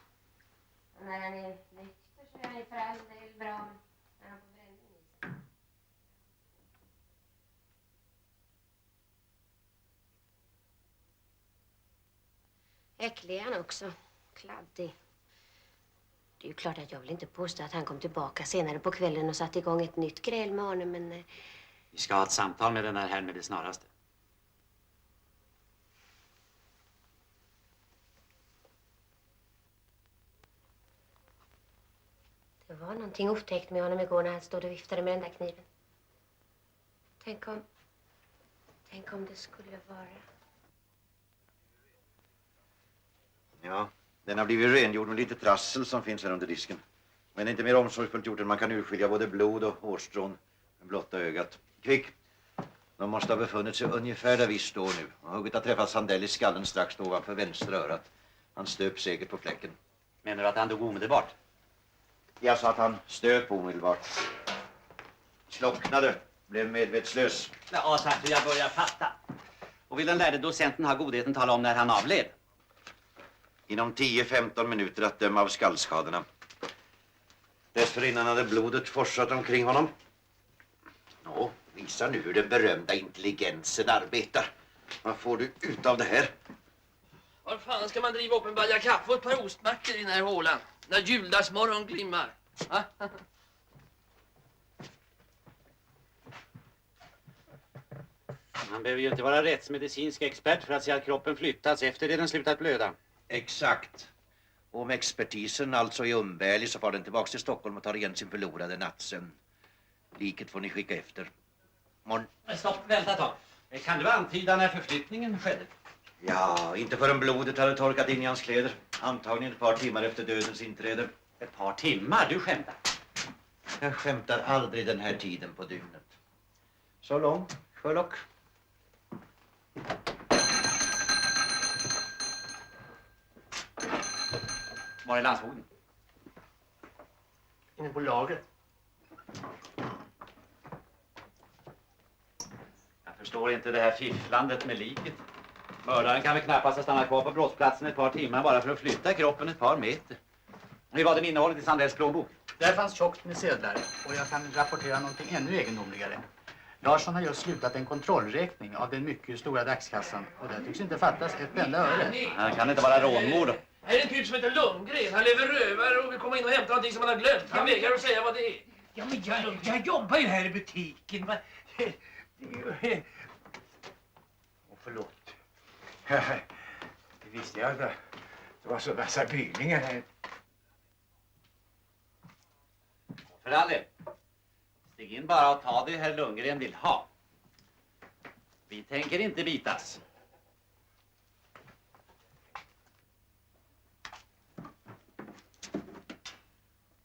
Och när han är nykter så är han ju för all del bra, men när han får bränning i sig. Äcklig är han också. Kladdig. Det är ju klart att jag vill inte påstå att han kom tillbaka senare på kvällen och satte igång ett nytt gräl med Arne, men... Vi ska ha ett samtal med den här med det snaraste. Det var någonting otäckt med honom igår när han stod och viftade med den där kniven. Tänk om det skulle vara... Ja, den har blivit rengjord med lite trassel som finns här under disken. Men inte mer omsorgsfullt gjort än man kan urskilja både blod och hårstrån med blotta ögat. Kvick! De måste ha befunnit sig ungefär där vi står nu. Och hugget har träffat Sandell i skallen strax ovanför vänstra örat. Han stöp säkert på fläcken. Menar du att han dog omedelbart? Jag sa att han stöp omedelbart. Slocknade, blev medvetslös. Ja, så jag börjar fatta. Och vill den lärde docenten ha godheten tala om när han avled? Inom 10-15 minuter att döma av skallskadorna. Dessförinnan hade blodet forsat omkring honom. Nå, visa nu hur den berömda intelligensen arbetar. Vad får du ut av det här? Var fan ska man driva upp en balja kaffe och ett par ostmackor i den här hålan? När juldagsmorgon glimmar. Va? Man behöver ju inte vara rättsmedicinsk expert för att se att kroppen flyttats efter det den slutat blöda. Exakt. Och om expertisen alltså är umbärlig så far den tillbaka till Stockholm och tar igen sin förlorade nattsömn. Liket får ni skicka efter. Morgon. Stopp, vänta ett tag. Kan du antyda när förflyttningen skedde? Ja, inte förrän blodet hade torkat in i hans kläder. Antagligen ett par timmar efter dödens inträde. Ett par timmar? Du skämtar. Jag skämtar aldrig den här tiden på dygnet. Så långt, Sherlock. Var är landsfogden? Inne på lagret. Förstår inte det här fifflandet med liket. Mördaren kan väl knappast ha stannat kvar på brottsplatsen ett par timmar bara för att flytta kroppen ett par meter. Hur var den innehållet i Sandells plånbok? Där fanns tjockt med sedlar och jag kan rapportera någonting ännu egendomligare. Larsson har just slutat en kontrollräkning av den mycket stora dagskassan och där tycks inte fattas ett enda öre. Han kan inte vara rånmord. Här är en typ som heter Lundgren. Han lever rövare och vill komma in och hämta någonting som han har glömt. Han vägrar att säga vad det är. Ja, men jag jobbar ju här i butiken. Och förlåt. Det visste jag inte. Det var så massa byggningar här. För all del. Stig in bara och ta det herr Lundgren vill ha. Vi tänker inte bitas.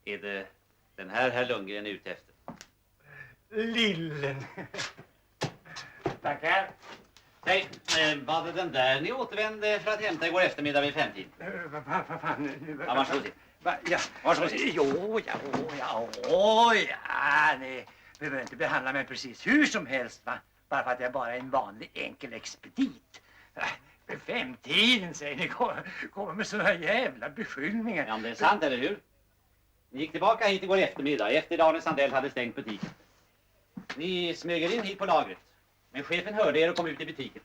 Är det den här herr Lundgren är ute efter? Lillen. Tackar. Hej, var det den där ni återvände för att hämta igår eftermiddag vid 5-tiden? Vad fan? Ja, varsågod. Ja, varsågod. Ni behöver inte behandla mig precis hur som helst, va? Bara för att jag bara är en vanlig enkel expedit. Vid 5-tiden, säger ni, kommer med sådana jävla beskyllningar. Ja, om det är sant, eller hur? Ni gick tillbaka hit igår eftermiddag efter Daniel Sandell hade stängt butiken. Ni smöger in hit på lagret. Men chefen hörde er och kom ut i butiken.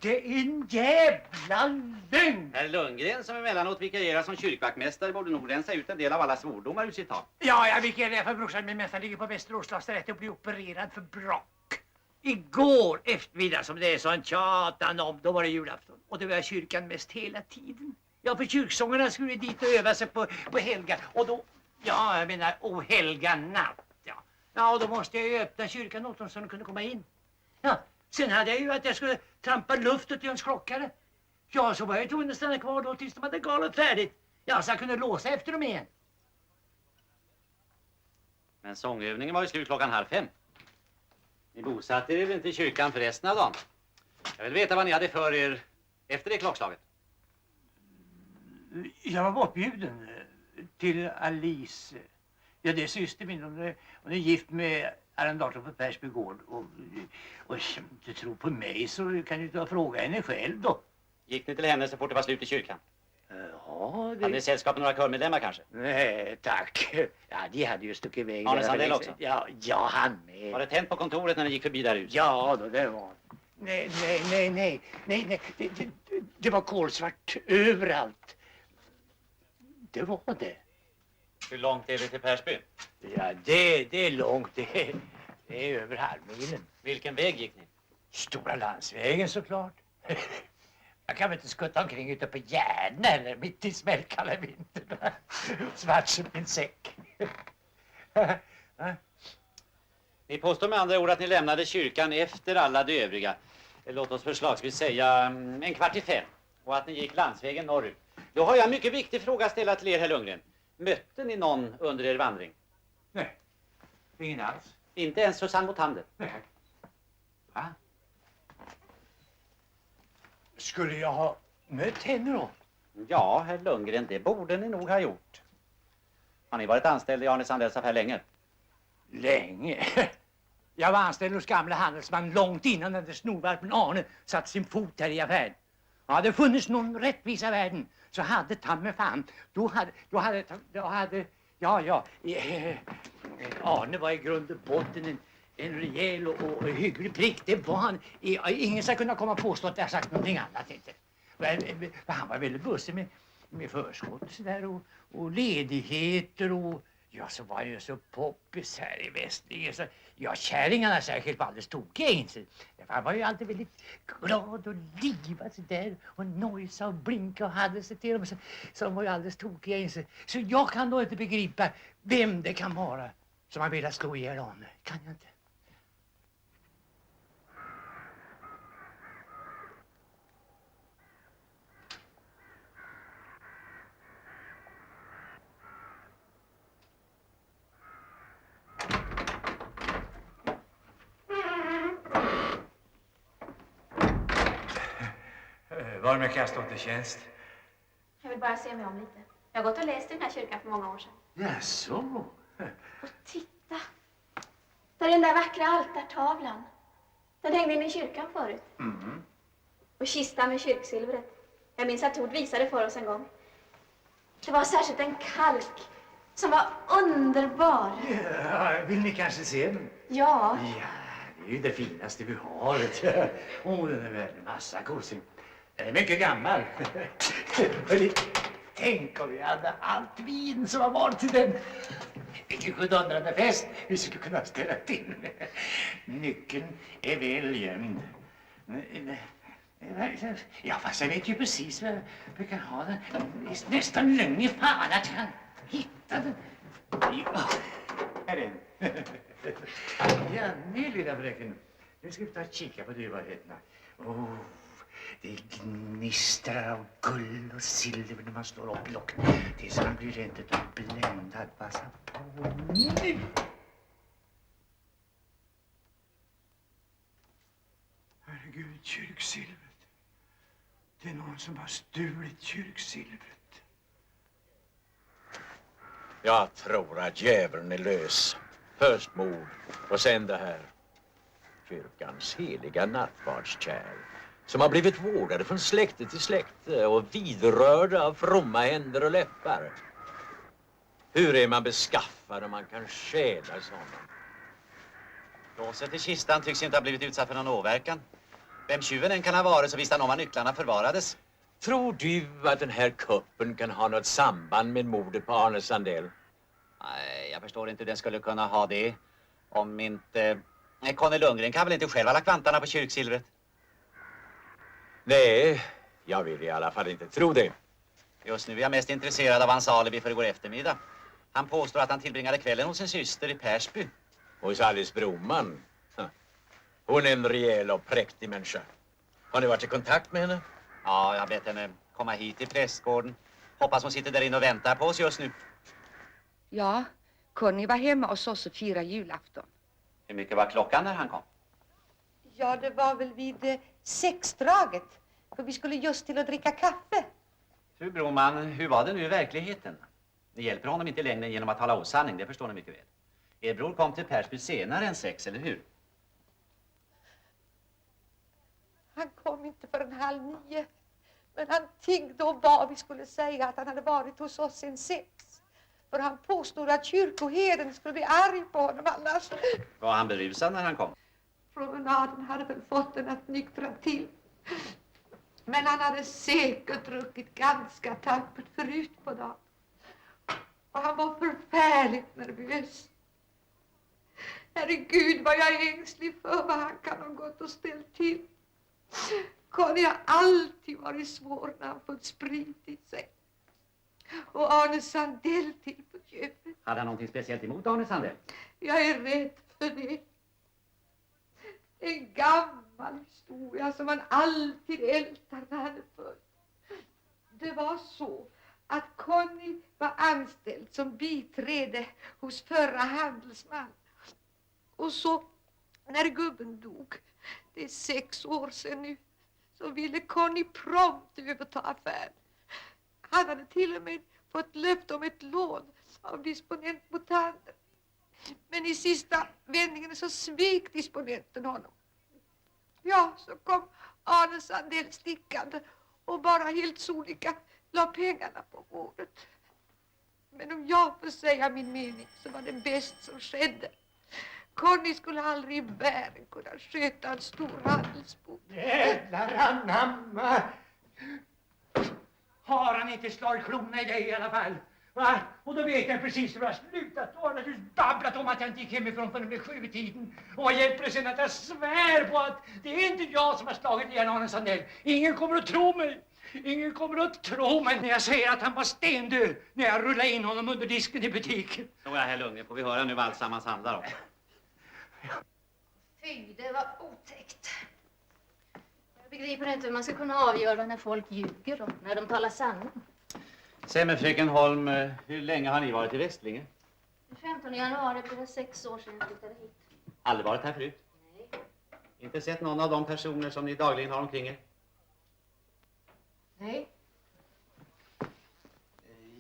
Det är en jävla lögn! Herr Lundgren som emellanåt vikarierar som kyrkvaktmästare borde nog rensa ut en del av alla svordomar ur sitt tal. Ja, jag vikarierar för brorsan. Min mästare ligger på Västerås lasarett och blir opererad för bråck. Igår eftermiddag, som det är sån tjatan om, då var det julafton. Och det var kyrkan mest hela tiden. Ja, för kyrksångarna skulle dit och öva sig på helga. Och då, ja, jag menar, helga natt. Ja, och då måste jag ju öppna kyrkan åt dem så de kunde komma in. Ja, sen hade jag ju att jag skulle trampa luftet i en klockare. Ja, så var jag tvungen att stanna kvar då tills de hade galet färdigt. Ja, så jag kunde låsa efter dem igen. Men sångövningen var ju slut 4:30. Ni bosatte er inte i kyrkan för resten av dagen. Jag vill veta vad ni hade för er efter det klockslaget. Jag var bortbjuden till Alice. Ja, det är syster min. Hon är gift med arrendatorn på Persby gård. Och om du tror på mig så kan du ta och fråga henne själv då. Gick ni till henne så fort det var slut i kyrkan? Ja, det... Hade ni sällskap med några körmedlemmar kanske? Nej, tack. Ja, de hade ju stuckit iväg. Arne Sandell också? Ja, han med. Var det tänt på kontoret när ni gick förbi där ute? Ja, då det var... Nej. Det var kolsvart överallt. Det var det. Hur långt är det till Persby? Ja, det är långt. Det är över halvmilen. Vilken väg gick ni? Stora landsvägen såklart. Jag kan väl inte skutta omkring ute på Järna eller mitt i smällkalla vintern. Svart som min säck. Ni påstår med andra ord att ni lämnade kyrkan efter alla de övriga. Låt oss förslagsvis säga 4:45. Och att ni gick landsvägen norrut. Då har jag en mycket viktig fråga att ställa till er, herr Lundgren. Mötte ni någon under er vandring? Nej, ingen alls. Inte ens Susanne Motander? Nej. Va? Skulle jag ha mött henne då? Ja, herr Lundgren, det borde ni nog ha gjort. Har ni varit anställd i Arne Sandells affär länge? Länge? Jag var anställd hos gamla handelsman långt innan den där snorvalpen Arne satt sin fot här i affären. Hade det funnits någon rättvisa i världen så hade tamme fan, då hade Arne var i grund och botten en rejäl och hygglig prick. Det var han. Ingen ska kunna komma och påstå att jag har sagt någonting annat. Inte. Han var väldigt bussig med förskott så där, och ledigheter och ja, så var han ju så poppis här i Västlinge. Så, ja, kärringarna särskilt var alldeles tokiga inte. Han var ju alltid väldigt glad och livad så där och nojsa och blinka och hade sig till dem. Så de var ju alldeles tokiga inte. Så jag kan då inte begripa vem det kan vara som har velat slå ihjäl Arne. Kan jag inte. Varmed kan jag stå till tjänst? Jag vill bara se mig om lite. Jag har gått och läst i den här kyrkan för många år sedan. Jaså? Och titta! Där är den där vackra altartavlan. Den hängde in i kyrkan förut. Mm. Och kistan med kyrksilvret. Jag minns att Tord visade för oss en gång. Det var särskilt en kalk som var underbar. Ja, vill ni kanske se den? Ja. Ja, det är ju det finaste vi har. Åh, den är väl en massa kosing. Den är mycket gammal. Hörrni, tänk om vi hade allt vin som har varit till den. Vilken 700:e fest vi skulle kunna ställa till. Nyckeln är väl gömd. Ja, fast jag vet ju precis var vi kan ha den. Det är nästan lögn i fan att jag kan hitta den. Ja, här är den. Ja, nu lilla fröken. Nu ska vi ta och kika på dyrbarheterna. Det gnistrar av guld och silver när man slår upp locken. Det är så man blir rent utav bländad. Passa på nu. Herregud, kyrksilvret. Det är någon som har stulit kyrksilvret. Jag tror att djävulen är lös. Först mord och sen det här. Kyrkans heliga nattvardskärl. Som har blivit vårdade från släkte till släkte och vidrörda av fromma händer och läppar. Hur är man beskaffad om man kan stjäla sådana? Låset i kistan tycks inte ha blivit utsatt för någon åverkan. Vem tjuven än kan ha varit så visste han om var nycklarna förvarades. Tror du att den här kuppen kan ha något samband med mordet på Arne Sandell? Nej, jag förstår inte hur den skulle kunna ha det. Om inte... Nej, Conny Lundgren kan väl inte själv ha lagt vantarna på kyrksilvret? Nej, jag vill i alla fall inte tro det. Just nu är jag mest intresserad av hans alibi för igår eftermiddag. Han påstår att han tillbringade kvällen hos sin syster i Persby. Hos Alice Broman. Hon är en rejäl och präktig människa. Har ni varit i kontakt med henne? Ja, jag har bett henne komma hit till prästgården. Hoppas hon sitter där inne och väntar på oss just nu. Ja, Conny var hemma hos oss och firade julafton. Hur mycket var klockan när han kom? Ja, det var väl vid 6-draget. För vi skulle just till att dricka kaffe. Fru Broman, hur var det nu i verkligheten? Ni hjälper honom inte längre genom att tala osanning, det förstår ni mycket väl. Er bror kom till Persby senare än 6, eller hur? Han kom inte förrän 8:30. Men han tiggde och bad vi skulle säga att han hade varit hos oss sen 6. För han påstod att kyrkoherden skulle bli arg på honom annars. Var han berusad när han kom? Promenaden hade väl fått den att nyktra till. Men han hade säkert druckit ganska tappert förut på dagen. Och han var förfärligt nervös. Herregud vad jag är ängslig för vad han kan ha gått och ställt till. Conny har alltid varit svår när han fått sprit i sig. Och Arne Sandell till på köpet. Hade han någonting speciellt emot Arne Sandell? Jag är rädd för det. En gammal historia som man alltid ältar när han är full. Det var så att Conny var anställd som biträde hos förra handelsman. Och så när gubben dog, det är 6 år sedan nu, så ville Conny prompt överta affären. Han hade till och med fått löfte om ett lån av disponent Motander. Men i sista vändningen så svek disponenten honom. Ja, så kom Arne Sandell stickande och bara helt solika la pengarna på bordet. Men om jag får säga min mening så var det bäst som skedde. Conny skulle aldrig i världen kunna sköta en stor handelsbok. Jävlar anamma! Har han inte slagit klona i dig i alla fall? Va? Och då vet jag precis hur jag har slutat. Då har naturligtvis babblat om att jag inte gick hemifrån förrän vid 7-tiden. Och vad hjälper det sen att jag svär på att det är inte jag som har slagit igen Arne Sandell. Ingen kommer att tro mig. Ingen kommer att tro mig när jag säger att han var stendöd när jag rullade in honom under disken i butiken. Nåja, herr Lundgren, får vi höra nu vad alltsammans handlar om. Fy, det var otäckt. Jag begriper inte hur man ska kunna avgöra när folk ljuger och när de talar sanning. Säg mig, fröken Holm, hur länge har ni varit i Västlinge? Den 15 januari blev det 6 år sedan jag flyttade hit. Aldrig varit här förut? Nej. Inte sett någon av de personer som ni dagligen har omkring er? Nej.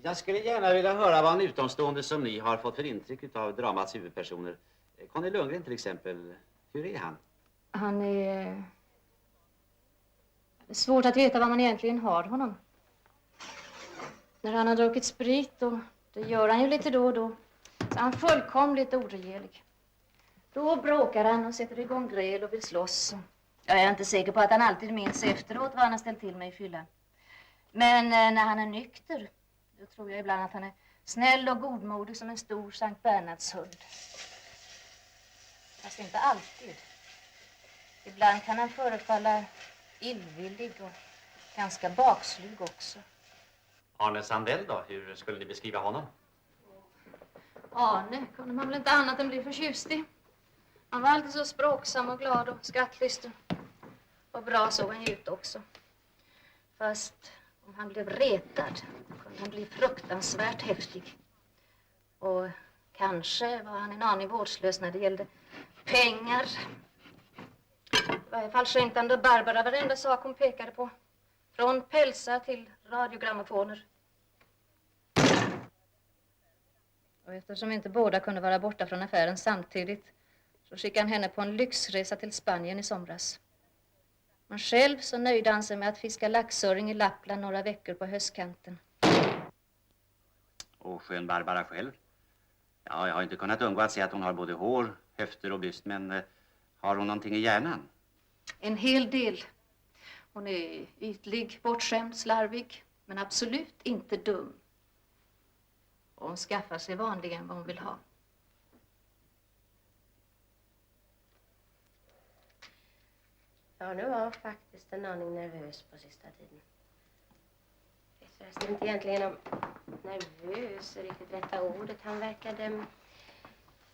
Jag skulle gärna vilja höra vad en utomstående som ni har fått för intryck av dramats huvudpersoner. Conny Lundgren till exempel. Hur är han? Han är... Det är svårt att veta vad man egentligen har honom. När han har druckit sprit, och det gör han ju lite då och då, så är han fullkomligt oregelig. Då bråkar han och sätter igång gräl och vill slåss. Jag är inte säker på att han alltid minns efteråt vad han har ställt till mig i fyllan. Men när han är nykter, då tror jag ibland att han är snäll och godmodig som en stor Sankt Bernhards hund. Fast inte alltid. Ibland kan han förefalla illvillig och ganska bakslig också. Arne Sandell då? Hur skulle ni beskriva honom? Arne kunde man väl inte annat än bli förtjust i. Han var alltid så språksam och glad och skrattlysten. Och bra såg han ut också. Fast om han blev retad kunde han bli fruktansvärt häftig. Och kanske var han en aning vårdslös när det gällde pengar. I varje fall skänkte han då Barbara varenda sak hon pekade på. Från pälsar till radiogrammofoner. Och eftersom inte båda kunde vara borta från affären samtidigt, så skickade han henne på en lyxresa till Spanien i somras. Men själv så nöjde han sig med att fiska laxöring i Lappland några veckor på höstkanten. Och skön Barbara själv? Ja, jag har inte kunnat undgå att se att hon har både hår, höfter och byst, men har hon någonting i hjärnan? En hel del. Hon är ytlig, bortskämd, slarvig, men absolut inte dum. Och hon skaffar sig vanligen vad hon vill ha. Ja, nu var jag faktiskt en aning nervös på sista tiden. Jag vet förresten inte egentligen om nervös är riktigt rätta ordet. Han verkade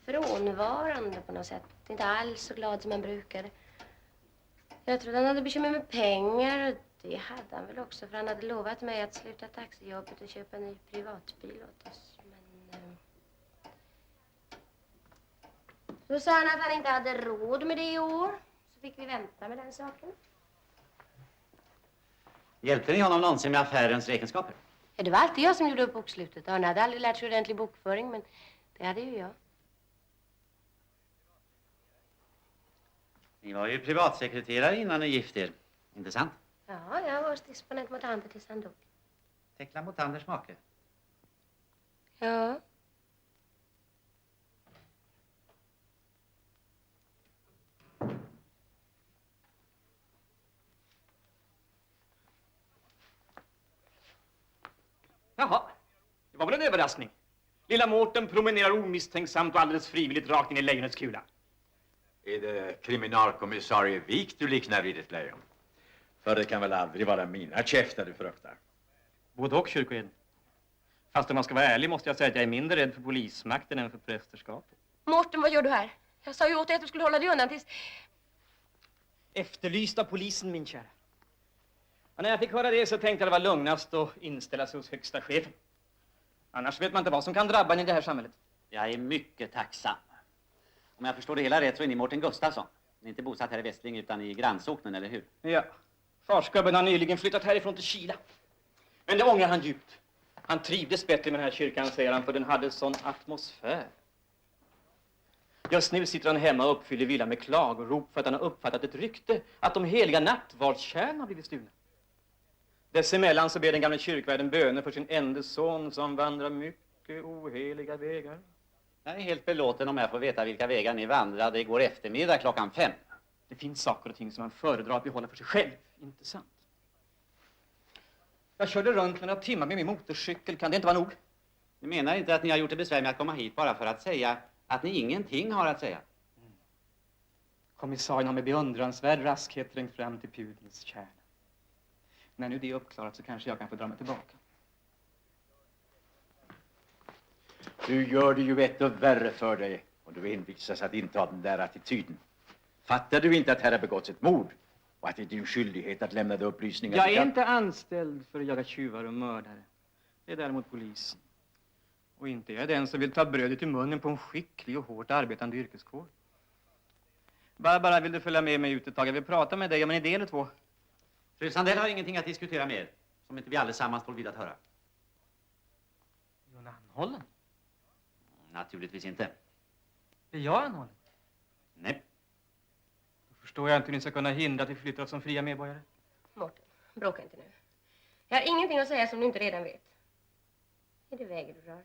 frånvarande på något sätt. Inte alls så glad som han brukade. Jag trodde han hade bekymmer med pengar. Det hade han väl också, för han hade lovat mig att sluta taxijobbet och köpa en ny privatbil åt oss. Men så sa han att han inte hade råd med det i år. Så fick vi vänta med den saken. Hjälpte ni honom någonsin med affärens räkenskaper? Ja, det var alltid jag som gjorde upp bokslutet. Han hade aldrig lärt sig ordentlig bokföring, men det hade ju jag. Ni var ju privatsekreterare innan ni gifte er, inte sant? Ja, jag var disponent mot Ander tills han dog. Tekla mot Anders make. Ja. Jaha, det var väl en överraskning. Lilla Mårten promenerar omisstänksamt och alldeles frivilligt rakt in i lejonets kula. Är det kriminalkommissarie Wik du liknar vid ett lejon? För det kan väl aldrig vara mina käftar du fruktar? Både och, kyrkoherden. Fast om man ska vara ärlig måste jag säga att jag är mindre rädd för polismakten än för prästerskapet. Mårten, vad gör du här? Jag sa ju åt dig att du skulle hålla dig undan tills... Efterlyst av polisen, min kära. Och när jag fick höra det så tänkte jag det var lugnast att inställa sig hos högsta chefen. Annars vet man inte vad som kan drabba en i det här samhället. Jag är mycket tacksam. Om jag förstår det hela rätt så är ni Mårten Gustafsson. Ni är inte bosatt här i Västling utan i grannsocknen, eller hur? Ja, farsgubben har nyligen flyttat härifrån till Kila. Men det ångrar han djupt. Han trivdes bättre med den här kyrkan, säger han, för den hade sån atmosfär. Just nu sitter han hemma och uppfyller villan med klagorop för att han har uppfattat ett rykte att de heliga nattvardskärn har blivit stulna. Dessemellan så ber den gamla kyrkvärden böner för sin enda son som vandrar mycket oheliga vägar. Jag är helt belåten om jag får veta vilka vägar ni vandrade igår eftermiddag klockan 5. Det finns saker och ting som man föredrar att behålla för sig själv, inte sant? Jag körde runt några timmar med min motorcykel, kan det inte vara nog? Ni menar inte att ni har gjort det besvär med att komma hit bara för att säga att ni ingenting har att säga? Kommissarien har med beundransvärd raskhet trängt fram till pudelns kärna. När nu det är uppklarat så kanske jag kan få dra mig tillbaka. Du gör det ju ännu värre för dig och du envisas att inta den där attityden. Fattar du inte att här har begåtts ett mord och att det är din skyldighet att lämna de upplysningar Jag du är kan? inte anställd för att jaga tjuvar och mördare. Det är däremot polisen. Och inte är jag den som vill ta brödet i munnen på en skicklig och hårt arbetande yrkeskår. Barbara, vill du följa med mig ut ett tag? Jag vill prata med dig om en idé eller två. Fru Sandell har ingenting att diskutera med er, som inte vi allesammans får vid att höra. Är hon anhållen? Naturligtvis inte. Är jag anhållen? Nej. Då förstår jag inte hur ni ska kunna hindra att vi flyttar oss som fria medborgare. Mårten, bråka inte nu. Jag har ingenting att säga som du inte redan vet. Är det vägen du rör?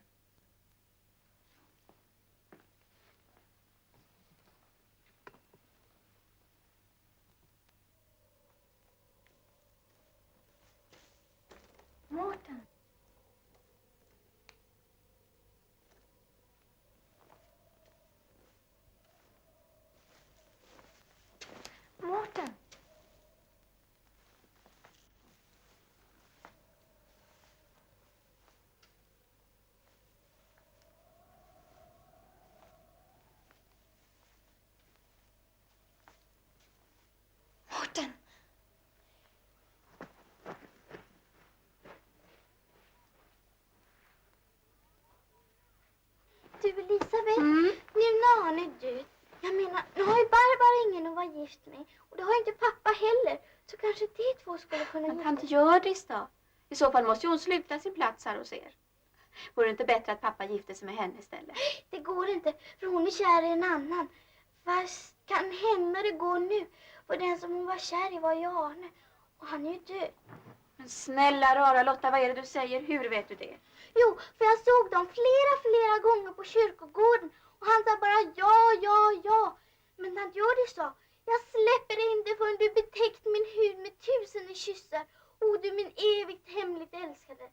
Mårten. Mårten. Mårten. Du Elisabeth, nu när han är död. Jag menar, nu har ju Barbara ingen att vara gift med. Och det har inte pappa heller. Så kanske de två skulle kunna gifta. Men tant Hjördis då? I så fall måste hon sluta sin plats här hos er. Vore det inte bättre att pappa gifte sig med henne istället? Det går inte, för hon är kär i en annan. Fast kan hända det går nu. För den som hon var kär i var ju Arne. Och han är ju död. Men snälla rara Lotta, vad är det du säger? Hur vet du det? Jo, för jag såg dem flera gånger på kyrkogården. Och han sa bara ja. Men tant Hjördis sa, jag släpper dig inte förrän du betäckt min hud med 1000 kyssar. O du min evigt hemligt älskade.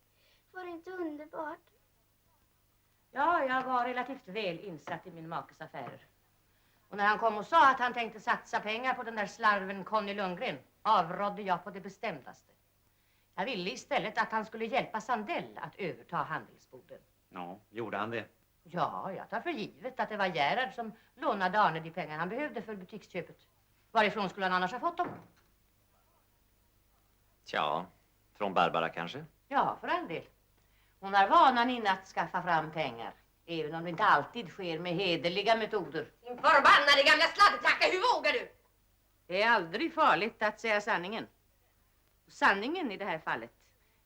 Var det inte underbart? Ja, jag var relativt väl insatt i min makes affärer. Och när han kom och sa att han tänkte satsa pengar på den där slarven Conny Lundgren avrådde jag på det bestämdaste. Jag ville istället att han skulle hjälpa Sandell att överta handelsboden. Ja, gjorde han det? Ja, jag tar för givet att det var Gerhard som lånade Arne de pengar han behövde för butiksköpet. Varifrån skulle han annars ha fått dem? Tja, från Barbara kanske? Ja, för en del. Hon har vanan inne att skaffa fram pengar. Även om det inte alltid sker med hederliga metoder. Din förbannade gamla sladdetracka, hur vågar du? Det är aldrig farligt att säga sanningen. Och sanningen i det här fallet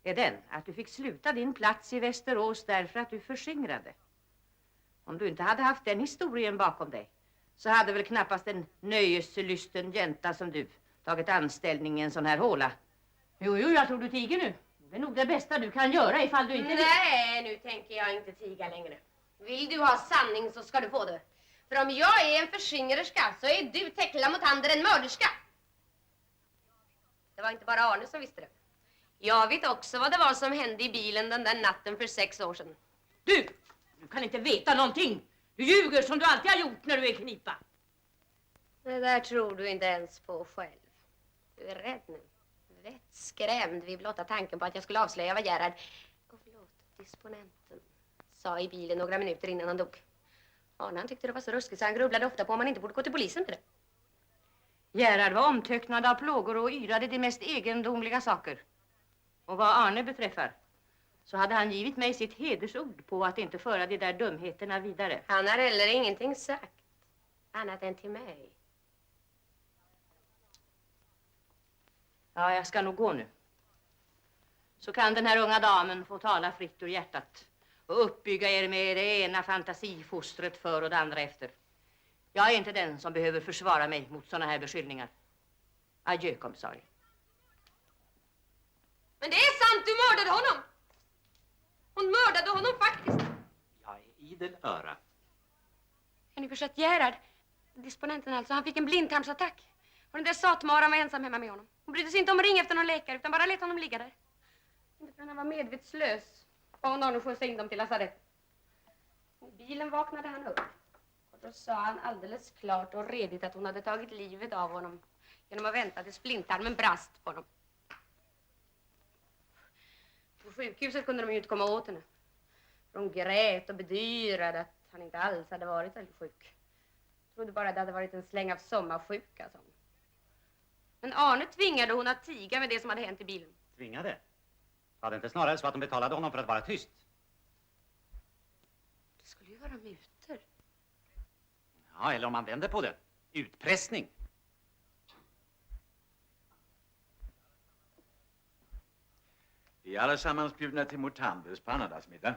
är den att du fick sluta din plats i Västerås därför att du förskingrade. Om du inte hade haft den historien bakom dig så hade väl knappast en nöjeslysten jänta som du tagit anställning i en sån här håla. Jo, jag tror du tiger nu. Det är nog det bästa du kan göra ifall du inte... Nej, nu tänker jag inte tiga längre. Vill du ha sanning så ska du få det. För om jag är en förskinglerska så är du Tekla mot Hander en mörderska. Det var inte bara Arne som visste det. Jag vet också vad det var som hände i bilen den där natten för 6 år sedan. Du kan inte veta någonting. Du ljuger som du alltid har gjort när du är knipa. Det där tror du inte ens på själv. Du är rädd nu. Vettskrämd vid blotta tanken på att jag skulle avslöja vad Gerhard, disponenten, sa i bilen några minuter innan han dog. Arne han tyckte det var så ruskigt så han grubblade ofta på om man inte borde gå till polisen med det. Gerhard var omtöcknad av plågor och yrade de mest egendomliga saker. Och vad Arne beträffar så hade han givit mig sitt hedersord på att inte föra de där dumheterna vidare. Han har heller ingenting sagt annat än till mig. Ja, jag ska nog gå nu. Så kan den här unga damen få tala fritt ur hjärtat och uppbygga er med det ena fantasifostret för och det andra efter. Jag är inte den som behöver försvara mig mot såna här beskyllningar. Adjö, kommissarie. Men det är sant, du mördade honom! Hon mördade honom faktiskt. Jag är idel öra. Har ni försett Gerhard? Disponenten alltså, han fick en blindtarmsattack. Och den där satmaran var ensam hemma med honom. Hon brydde sig inte om att ringa efter någon läkare utan bara lät honom ligga där. Inte förrän han var medvetslös. Och hon har nu skjutsat in dem till lasarettet. I bilen vaknade han upp. Och då sa han alldeles klart och redigt att hon hade tagit livet av honom. Genom att vänta tills blindtarmen brast på honom. På sjukhuset kunde de ju inte komma åt henne. För hon grät och bedyrade att han inte alls hade varit väldigt sjuk. Jag trodde bara det hade varit en släng av sommarsjuka, sa hon. Men Arne tvingade hon att tiga med det som hade hänt i bilen. Tvingade? Var det inte snarare så att de betalade honom för att vara tyst? Det skulle ju vara mutor. Ja, eller om man vänder på det. Utpressning. Vi är allesammans bjudna till Motanders på annandagsmiddag.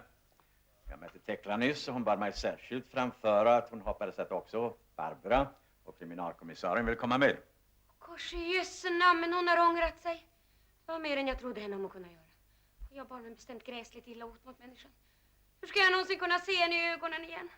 Jag mötte Tekla nyss och hon bad mig särskilt framföra att hon hoppades att också Barbara och kriminalkommissarien vill komma med. Kors i jösse namn, men hon har ångrat sig. Det var mer än jag trodde henne om att kunna göra. Jag har barnen bestämt gräsligt illa åt mot människan. Hur ska jag någonsin kunna se henne i ögonen igen?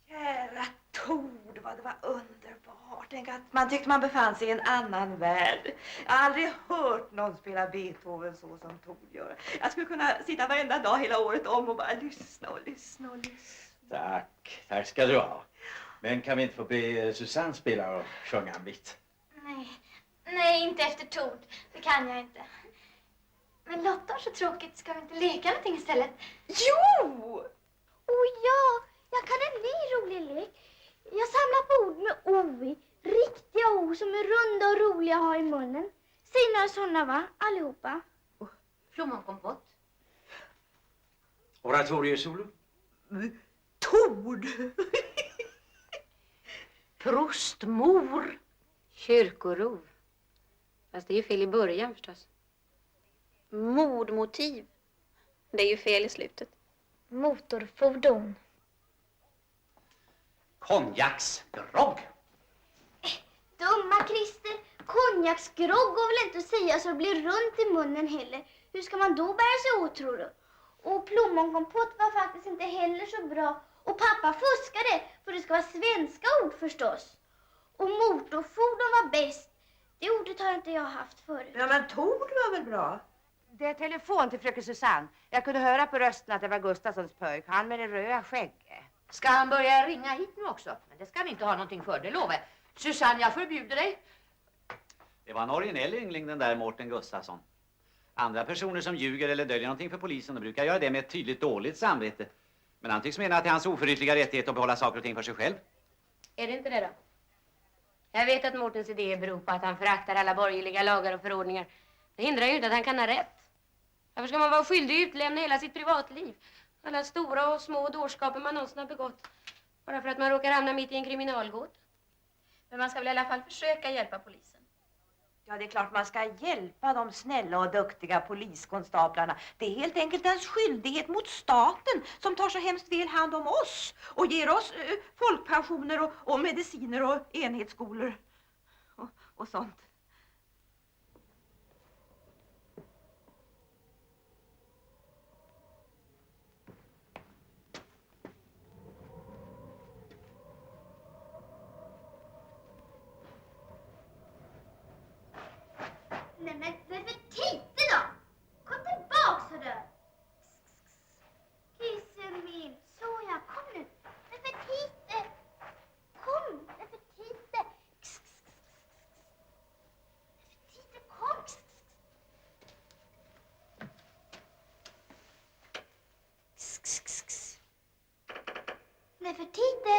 Kära Tord, vad det var underbart. Tänk att man tyckte man befann sig i en annan värld. Jag har aldrig hört någon spela Beethoven så som Tord gör. Jag skulle kunna sitta varenda dag hela året om och bara lyssna och lyssna och lyssna. Tack ska du ha. Men kan vi inte få be Susanne spela och sjunga en bit? Nej, inte efter Tord. Det kan jag inte. Men Lotta har så tråkigt. Ska vi inte leka någonting istället? Jo! Ja, jag kan en ny rolig lek. Jag samlar på ord med O i. Riktiga ord som är runda och roliga att ha i munnen. Säg några sådana, va? Allihopa. Plommonkompott. Oratoriesolo? Tord! Prostmor. Kyrkorov. Fast det är ju fel i början förstås. Mordmotiv. Det är ju fel i slutet. Motorfordon. Konjaksgrogg. Dumma Christer. Konjaksgrogg går väl inte att säga så det blir runt i munnen heller. Hur ska man då bära sig åt, tror du? Och plommonkompott var faktiskt inte heller så bra. Och pappa fuskade, för det ska vara svenska ord förstås. Och motorfordon var bäst. Det ordet har inte jag haft förut. Ja, men Tord var väl bra? Det är telefon till fröken Susanne. Jag kunde höra på rösten att det var Gustafssons pojk. Han med det röda skägget. Ska han börja ringa hit nu också? Men det ska vi inte ha någonting för, det lovar jag. Susanne, jag förbjuder dig. Det var en originell yngling, den där Mårten Gustafsson. Andra personer som ljuger eller döljer någonting för polisen, de brukar göra det med ett tydligt dåligt samvete. Men han tycks mena att det är hans oförytliga rättighet att behålla saker och ting för sig själv. Är det inte det då? Jag vet att Mårtens idéer beror på att han föraktar alla borgerliga lagar och förordningar. Det hindrar ju inte att han kan ha rätt. Varför ska man vara skyldig att utlämna hela sitt privatliv? Alla stora och små dårskaper man någonsin har begått. Bara för att man råkar hamna mitt i en kriminalgåt. Men man ska väl i alla fall försöka hjälpa polisen. Ja, det är klart man ska hjälpa de snälla och duktiga poliskonstaplarna. Det är helt enkelt ens skyldighet mot staten som tar så hemskt väl hand om oss och ger oss folkpensioner och mediciner och enhetsskolor och sånt. Nej, men för tite då! Kom tillbaks, hördu! Kissen min. Så ja, kom nu. Nej, för tite! Kom, nej, för tite! Nej, för tite, kom! Nej, för tite!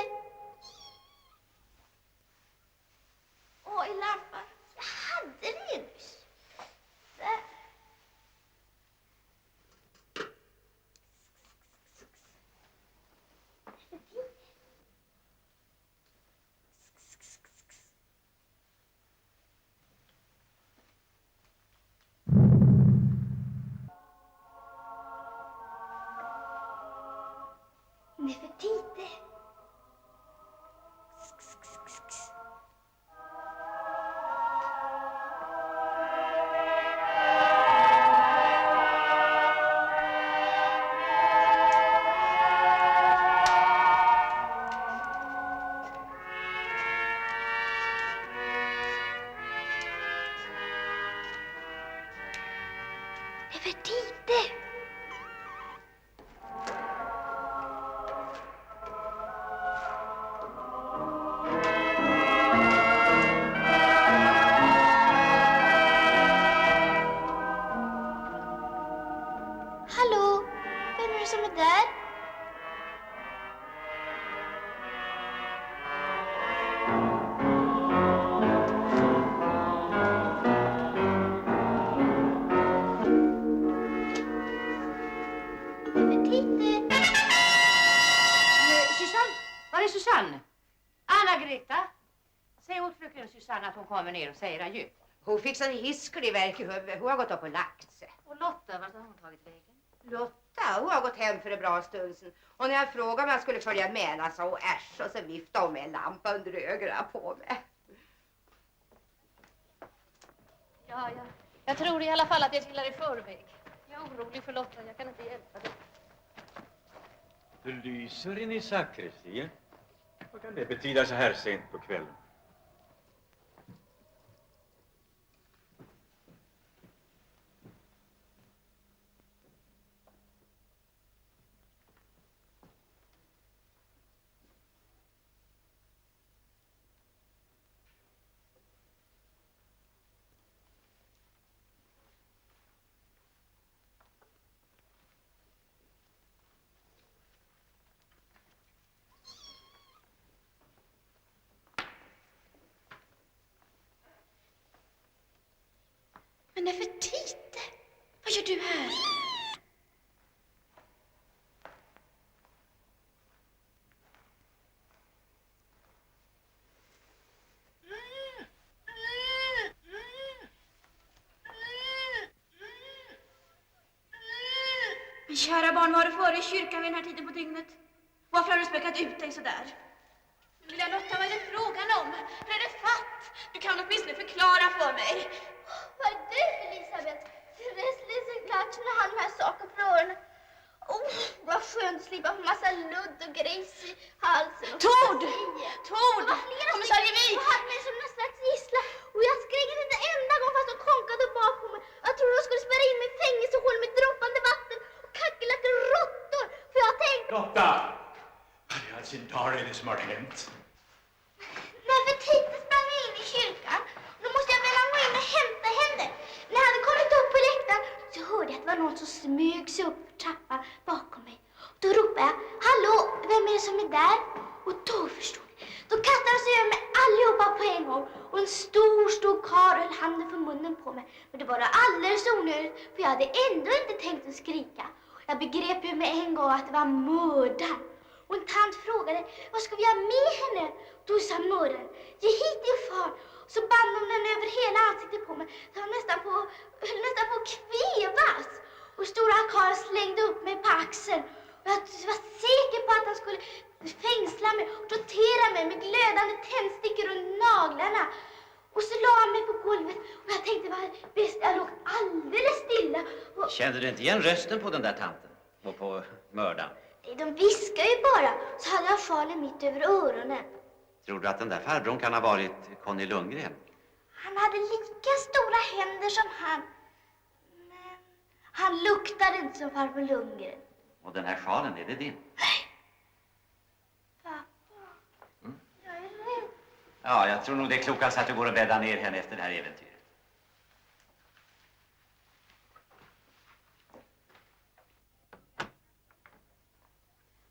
Oj, lampar. Jag hade det nyss. Där. Nefertiti. Nefertiti. Margareta, säg åt fröken Susanne att hon kommer ner och säger adjö. Hon fick sån hiskelig värk i huvudet. Hon har gått upp och lagt sig. Och Lotta, vart har hon tagit vägen? Lotta, hon har gått hem för en bra stund sedan. Och när jag frågade om jag skulle följa med henne sa hon äsch och så viftade hon med en lampa under ögonen på mig. Ja. Jag tror i alla fall att jag trillar i förväg. Jag är orolig för Lotta, jag kan inte hjälpa det. Det lyser in i sakristian. Vad kan det betyda så här sent på kvällen? Men Nefertiti, vad gör du här? Men kära barn, var du före i kyrkan vid den här tiden på dygnet? Varför har du spökat ut dig så där? Lilla Lotta, vad är det frågan om? Är det fatt? Du kan åtminstone förklara för mig. Vad är det, Elisabeth? Therese så klart som jag har de här sakerna för öronen. Vad skönt att slippa få massa ludd och grejs i halsen. Tord! Tord! Kommissarie Wik! Jag hade mig som någon slags gissla. Och jag skrek inte en enda gång fast de konkade bak på mig. Jag trodde de skulle spärra in mig i fängelsehål med droppande vatten och kackerlackor och råttor. För jag tänkte... Lotta! I all sin dar är det som har hänt. Nefertiti sprang in i kyrkan. Då måste jag mellan gå in och hämta henne. När jag hade kommit upp på läktaren så hörde jag att det var någon som smög sig upp för trappan bakom mig. Då ropade jag, hallå, vem är det som är där? Och då förstod jag. Då kastade de sig över mig allihopa på en gång. Och en stor karl höll handen för munnen på mig. Men det var alldeles onödigt, för jag hade ändå inte tänkt att skrika. Jag begrep ju med en gång att det var mördaren. Och en tant frågade, vad ska vi göra med henne? Då sa mördaren, ge hit din far. Så band de den över hela ansiktet på mig. Så jag höll nästan på att kvevas. Och stora karl slängde upp mig på axeln. Och jag var säker på att han skulle fängsla mig och tortera mig med glödande tändstickor runt naglarna. Och så la han mig på golvet och jag tänkte vad bäst, jag låg alldeles stilla. Och... Kände du inte igen rösten på den där tanten? Och på mördaren? De viskar ju bara, så hade jag sjalen mitt över öronen. Tror du att den där farbrorn kan ha varit Conny Lundgren? Han hade lika stora händer som han. Men han luktade inte som farbror Lundgren. Och den här sjalen, är det din? Pappa, jag är rädd. Ja, jag tror nog det är klokast att du går och bäddar ner henne efter det här äventyret.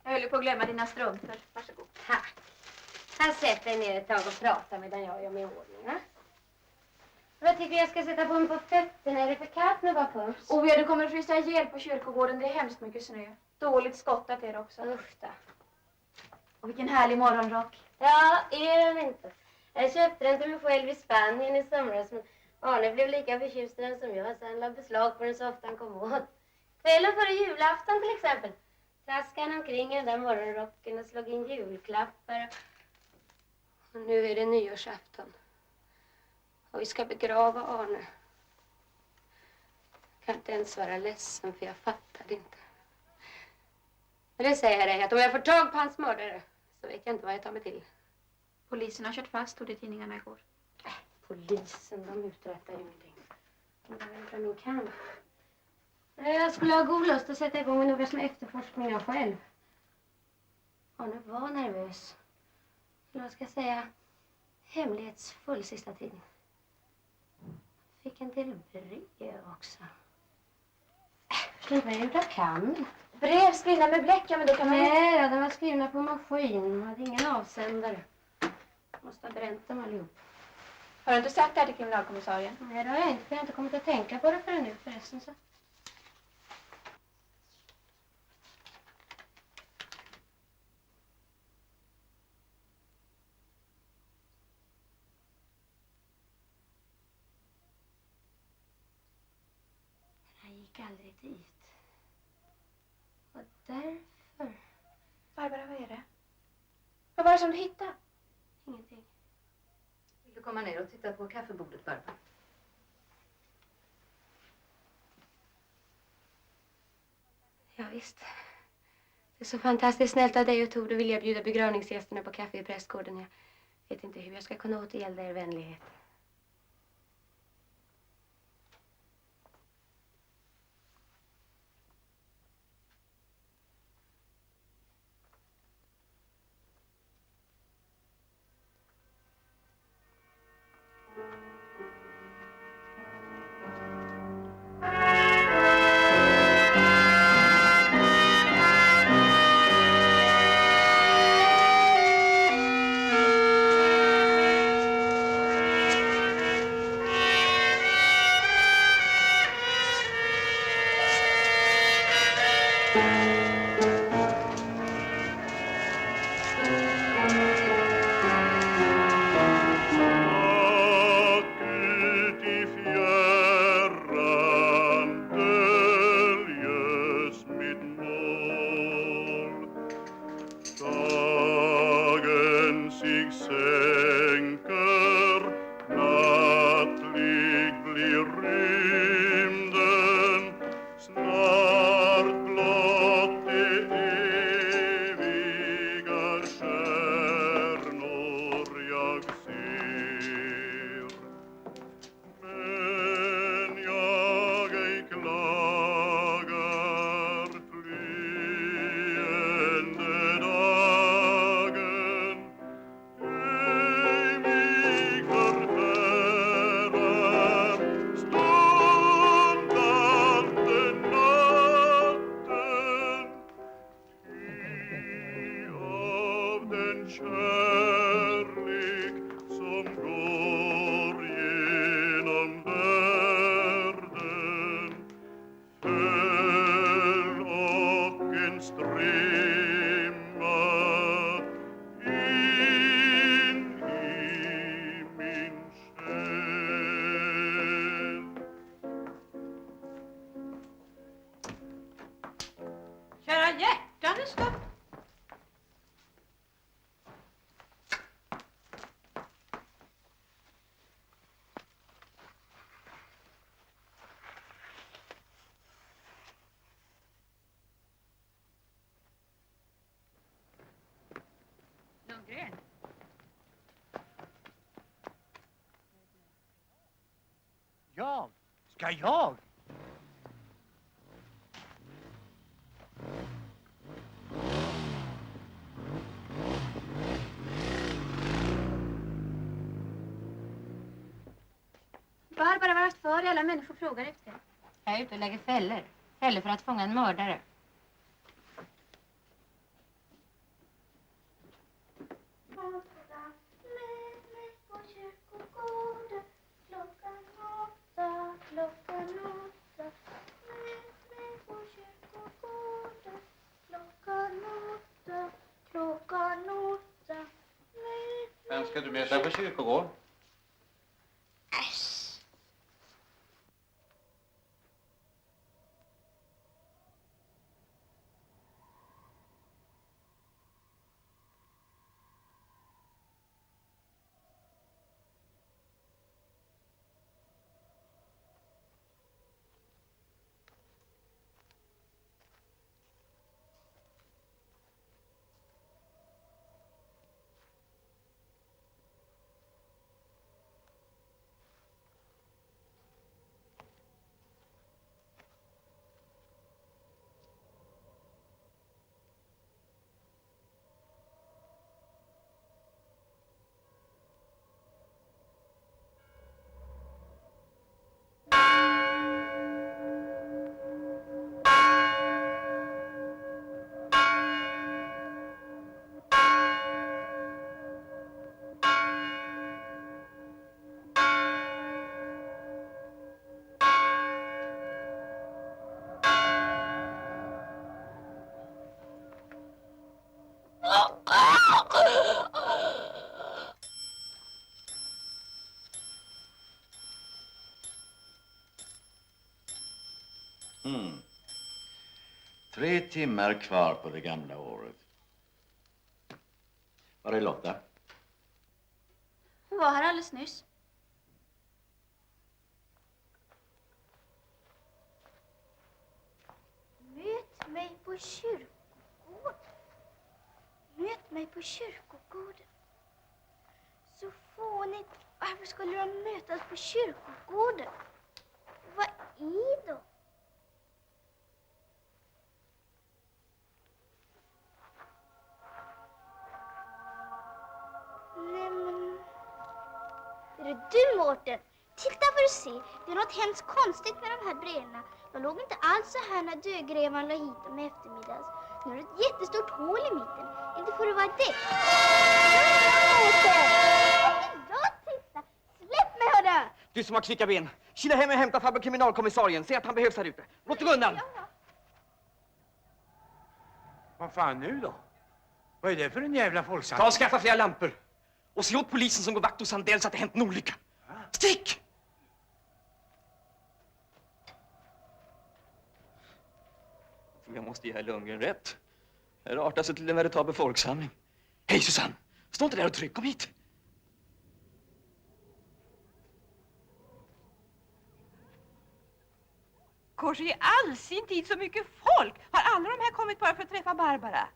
Jag höll ju på att glömma dina strumpor. Varsågod. Tack. Han sätter dig ner ett tag och pratar medan jag gör mig i ordning, va? Vad tycker jag ska sätta på mig på fötterna? Är det för kallt nu bara först? Oh ja, du kommer att frysa ihjäl på kyrkogården. Det är hemskt mycket snö. Dåligt skottat är det också. Usch då. Och vilken härlig morgonrock. Ja, är den inte? Jag köpte den till mig själv i Spanien i somras, men Arne blev lika förtjust i den som jag, så han la beslag på den så ofta han kom åt. Kvällen före julafton till exempel traskade han omkring i den där morgonrocken och slog in julklappar. Och nu är det nyårsafton. Och vi ska begrava Arne. Jag kan inte ens vara ledsen, för jag fattar det inte. Men det säger jag dig, att om jag får tag på hans mördare så vet jag inte vad jag tar mig till. Polisen har kört fast, stod det i tidningarna igår. Polisen, de uträttar ju ingenting. De har min kamp. Jag skulle ha god lust att sätta igång med några små efterforskningar själv. Arne var nervös. Eller vad ska jag säga? Hemlighetsfull sista tiden. Fick en del brev också. Sluta, jag gjorde kan. Brev skrivna med bläck, ja, men då kan man... Nej, de var skrivna på maskin. De hade ingen avsändare. Måste ha bränt dem allihop. Har du inte sagt det här till kriminalkommissarien? Nej, det har jag inte. För jag har inte kommit att tänka på det förrän nu förresten. Så. gick aldrig dit. Och därför... Barbara, vad är det? Vad var det som du hittade? Ingenting. Vill du komma ner och titta på kaffebordet, Barbara? Ja, visst. Det är så fantastiskt snällt av dig och Tor. Du vill jag bjuda begravningsgästerna på kaffe i prästgården. Jag vet inte hur jag ska kunna återgälda er vänlighet. Lundgren. Jag? Ska jag? Barbara, vad för alla människor frågar efter? Jag är ute och lägger fällor. Fällor för att fånga en mördare. Vem ska du möta på kyrkogården? 3 timmar kvar på det gamla året. Var är Lotta? Hon var här alldeles nyss. Möt mig på kyrkogården. Möt mig på kyrkogården. Så fånigt. Varför skulle de mötas på kyrkogården? Vad är de? Nej, men... Är det du, Mårten? Titta får du se. Det är något hemskt konstigt med de här breven. De låg inte alls så här när dödgrävaren la hit dem i eftermiddags. Nu är det ett jättestort hål i mitten. Inte får det vara det. Titta. Släpp mig, hörru! Du som har kvicka ben. Kila hem och hämta farbror kriminalkommissarien. Säg att han behövs här ute. Låt dig undan! Vad fan nu då? Vad är det för en jävla folksamling? Ta och skaffa flera lampor. Och se åt polisen som går vakt hos Sandell så att det hänt en olycka. Stick! Jag måste ge herr Lundgren rätt. Här artar sig till en veritabel folksamling. Hej Susanne! Stå inte där och tryck, kom hit! Kors i all sin tid så mycket folk. Har alla de här kommit bara för att träffa Barbara?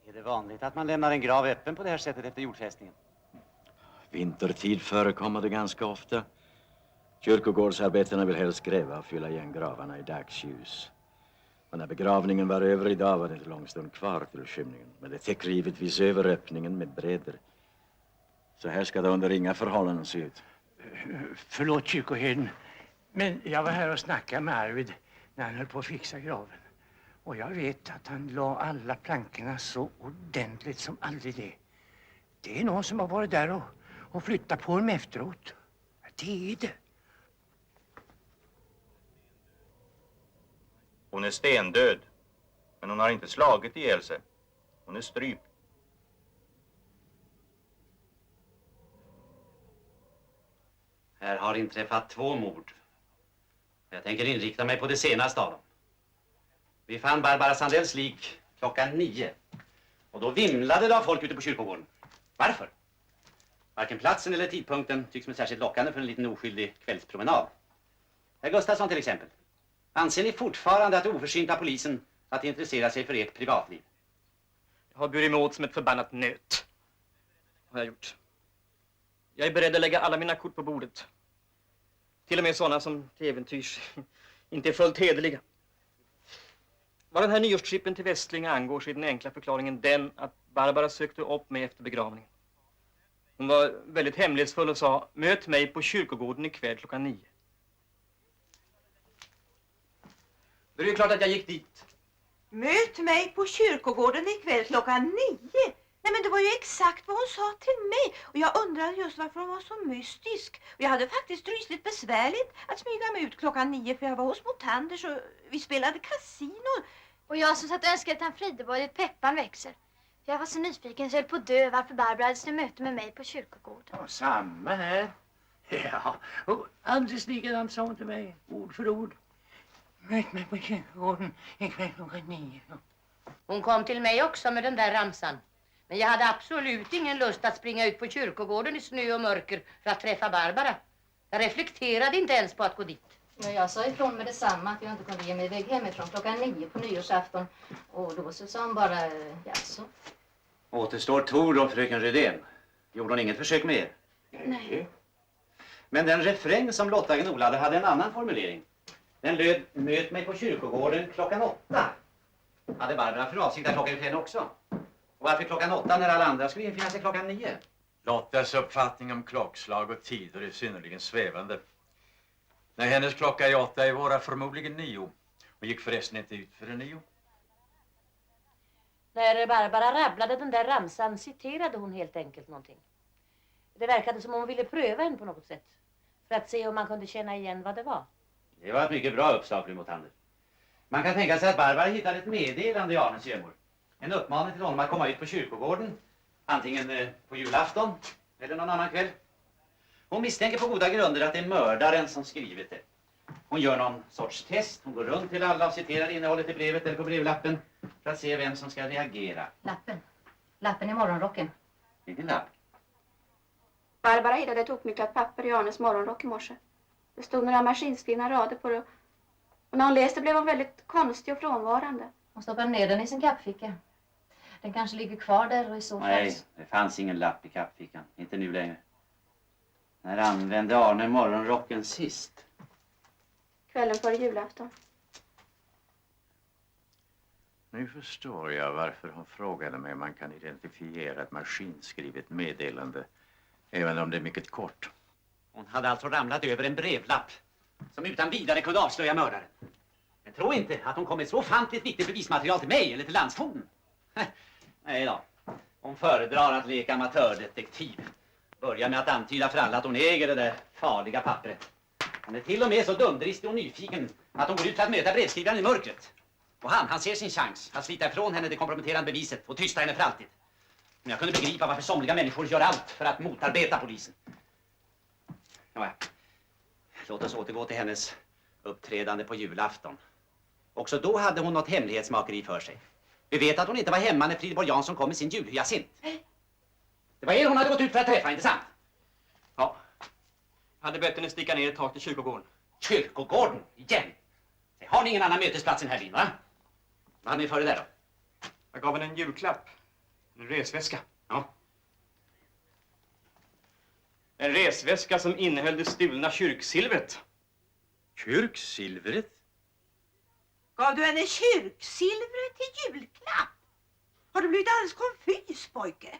Är det vanligt att man lämnar en grav öppen på det här sättet efter jordfästningen? Vintertid förekommer det ganska ofta. Kyrkogårdsarbetarna vill helst gräva och fylla igen gravarna i dagsljus. Och när begravningen var över idag var det inte lång stund kvar till skymningen. Men det täcker givetvis över öppningen med brädor. Så här ska det under inga förhållanden se ut. Förlåt kyrkoherden, men jag var här och snackade med Arvid när han höll på att fixa graven. Och jag vet att han la alla plankorna så ordentligt som aldrig det. Det är någon som har varit där och flyttat på dem efteråt. Det är det. Hon är stendöd, men hon har inte slagit ihjäl sig. Hon är strypt. Här har inträffat 2 mord. Jag tänker inrikta mig på det senaste av dem. Vi fann Barbara Sandells lik klockan 9. Och då vimlade det av folk ute på kyrkogården. Varför? Varken platsen eller tidpunkten tycks mig särskilt lockande för en liten oskyldig kvällspromenad. Herr Gustafsson till exempel. Anser ni fortfarande att det är oförsynt av polisen att intressera sig för ert privatliv? Jag har burit mig åt som ett förbannat nöt. Har jag gjort. Jag är beredd att lägga alla mina kort på bordet. Till och med sådana som till äventyrs inte är fullt hederliga. Vad den här nyårstrippen till Västlinga angår så är den enkla förklaringen den att Barbara sökte upp mig efter begravningen. Hon var väldigt hemlighetsfull och sa, möt mig på kyrkogården ikväll klockan 9. Det är ju klart att jag gick dit. Möt mig på kyrkogården ikväll klockan 9. Nej, men det var ju exakt vad hon sa till mig. Och jag undrade just varför hon var så mystisk. Och jag hade faktiskt rysligt besvärligt att smyga mig ut klockan 9 för jag var hos Motanders och vi spelade kasino. Och jag som satt och önskade att han Frideborg ett peppan växer. För jag var så nyfiken så jag höll på att dö varför Barbara hade ett möte med mig på kyrkogården. Ja, samma här. Ja, och alldeles likadant sa hon till mig, ord för ord. Möt mig på kyrkogården ikväll klockan 9. Hon kom till mig också med den där ramsan. Men jag hade absolut ingen lust att springa ut på kyrkogården i snö och mörker för att träffa Barbara. Jag reflekterade inte ens på att gå dit. Ja, jag sa ifrån med detsamma att jag inte kunde ge mig iväg hemifrån klockan 9 på nyårsafton. Och då så sa han bara, jaså? Återstår Tor och fröken Rydén. Gjorde hon inget försök med er? Nej. Men den refräng som Lotta gnolade hade en annan formulering. Den löd, möt mig på kyrkogården klockan 8. Hade Barbara för avsikt att klocka ut henne också? Och varför klockan 8 när alla andra skulle infinna sig klockan 9? Lottas uppfattning om klockslag och tider är synnerligen svävande. När hennes klocka är 8 är våra förmodligen 9. Och gick förresten inte ut för 9. När Barbara rabblade den där ramsan citerade hon helt enkelt någonting. Det verkade som om hon ville pröva en på något sätt. För att se om man kunde känna igen vad det var. Det var ett mycket bra uppslag, fru Mothander. Man kan tänka sig att Barbara hittade ett meddelande i Arnes gömmor. En uppmaning till honom att komma ut på kyrkogården. Antingen på julafton eller någon annan kväll. Hon misstänker på goda grunder att det är mördaren som skrivit det. Hon gör någon sorts test. Hon går runt till alla och citerar innehållet i brevet eller på brevlappen för att se vem som ska reagera. Lappen i morgonrocken. Vilken lapp? Barbara hittade ett uppnycklat papper i Arnes morgonrock i morse. Det stod några maskinskrivna rader på det. Och när hon läste blev hon väldigt konstig och frånvarande. Hon stoppade ner den i sin kappficka. Den kanske ligger kvar där och i så fall... Nej, det fanns ingen lapp i kappfickan. Inte nu längre. När använde Arne morgonrocken sist? Kvällen före julafton. Nu förstår jag varför hon frågade mig om man kan identifiera ett maskinskrivet meddelande, även om det är mycket kort. Hon hade alltså ramlat över en brevlapp som utan vidare kunde avslöja mördaren. Men tro inte att hon kom med så ofantligt viktigt bevismaterial till mig eller till landsfogden. Nej då. Hon föredrar att leka amatördetektiv. Börja med att antyda för alla att hon äger det där farliga pappret. Hon är till och med så dumdristig och nyfiken att hon går ut för att möta brevskrivaren i mörkret. Och han ser sin chans att slita ifrån henne det komprometterande beviset och tysta henne för alltid. Men jag kunde begripa varför somliga människor gör allt för att motarbeta polisen. Ja, låt oss återgå till hennes uppträdande på julafton. Också då hade hon något hemlighetsmakeri för sig. Vi vet att hon inte var hemma när Frideborg Jansson kom med sin julhyacint. Det var er hon hade gått ut för att träffa, inte sant? Ja. Jag hade bett henne sticka ner ett tag till kyrkogården. Kyrkogården? Igen? Har ni ingen annan mötesplats än här, va? Vad hade ni för det där då? Jag gav henne en julklapp. En resväska. Ja. En resväska som innehöll det stulna kyrksilvret. Kyrksilvret? Gav du henne kyrksilvret till julklapp? Har du blivit alldeles konfys, pojke?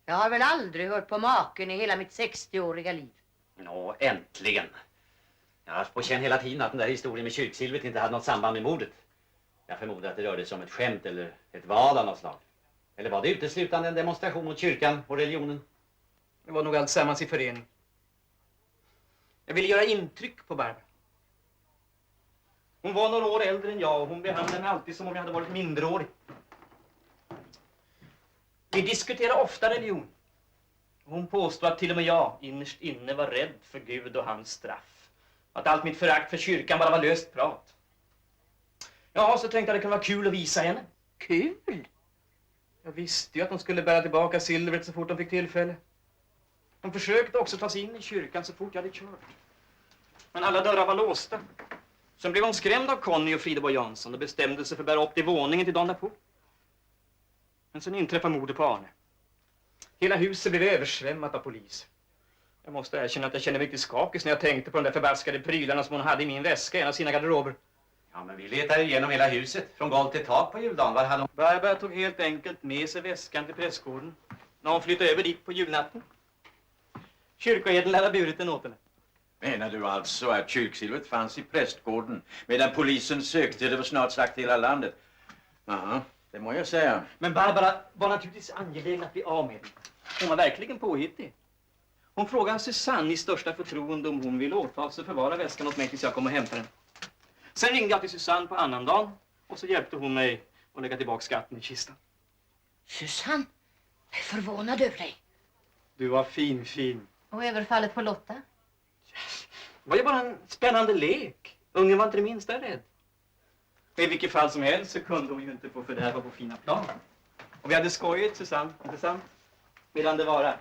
Jag har väl aldrig hört på maken i hela mitt 60-åriga liv. Nå, äntligen. Jag har haft på känn hela tiden att den där historien med kyrksilvret inte hade något samband med mordet. Jag förmodar att det rörde sig om ett skämt eller ett vad av något slag. Eller var det uteslutande en demonstration mot kyrkan och religionen? Det var nog allt sammans i förening. Jag ville göra intryck på Barbara. Hon var några år äldre än jag och hon behandlade mig alltid som om jag hade varit mindreårig. Vi diskuterar ofta religion. Hon påstod att till och med jag innerst inne var rädd för Gud och hans straff. Att allt mitt förakt för kyrkan bara var löst prat. Ja, så tänkte jag det kunde vara kul att visa henne. Kul? Jag visste ju att hon skulle bära tillbaka silvret så fort de fick tillfälle. De försökte också ta sig in i kyrkan så fort jag hade kört. Men alla dörrar var låsta. Sen blev hon skrämd av Conny och Frideborg Jansson och bestämde sig för att bära upp till våningen till dagen därpå. Men sen inträffade mordet på Arne. Hela huset blev översvämmat av polis. Jag måste erkänna att jag kände mig riktigt skakig när jag tänkte på de där förbaskade prylarna som hon hade i min väska i en av sina garderober. Ja, men vi letade igenom hela huset, från golv till tak på juldagen. Var hade hon? Barbara tog helt enkelt med sig väskan till prästgården när hon flyttade över dit på julnatten. Kyrkoherden lär ha burit den åt henne. Menar du alltså att kyrksilvret fanns i prästgården medan polisen sökte över snart sagt hela landet? Ja, det må jag säga. Men Barbara var naturligtvis angelägen att bli av med den. Hon var verkligen påhittig. Hon frågade Susanne i största förtroende om hon ville åta sig förvara väskan åt mig tills jag kom och hämtade den. Sen ringde jag till Susanne på annandagen och så hjälpte hon mig att lägga tillbaka skatten i kistan. Susanne, jag är förvånad över dig. Du var fin. Och överfallet på Lotta? Det var ju bara en spännande lek. Ungen var inte det minsta rädd. Och i vilket fall som helst så kunde hon ju inte få fördärva på fina plan. Och vi hade skojigt, Susanne, inte sant? Medan det vara.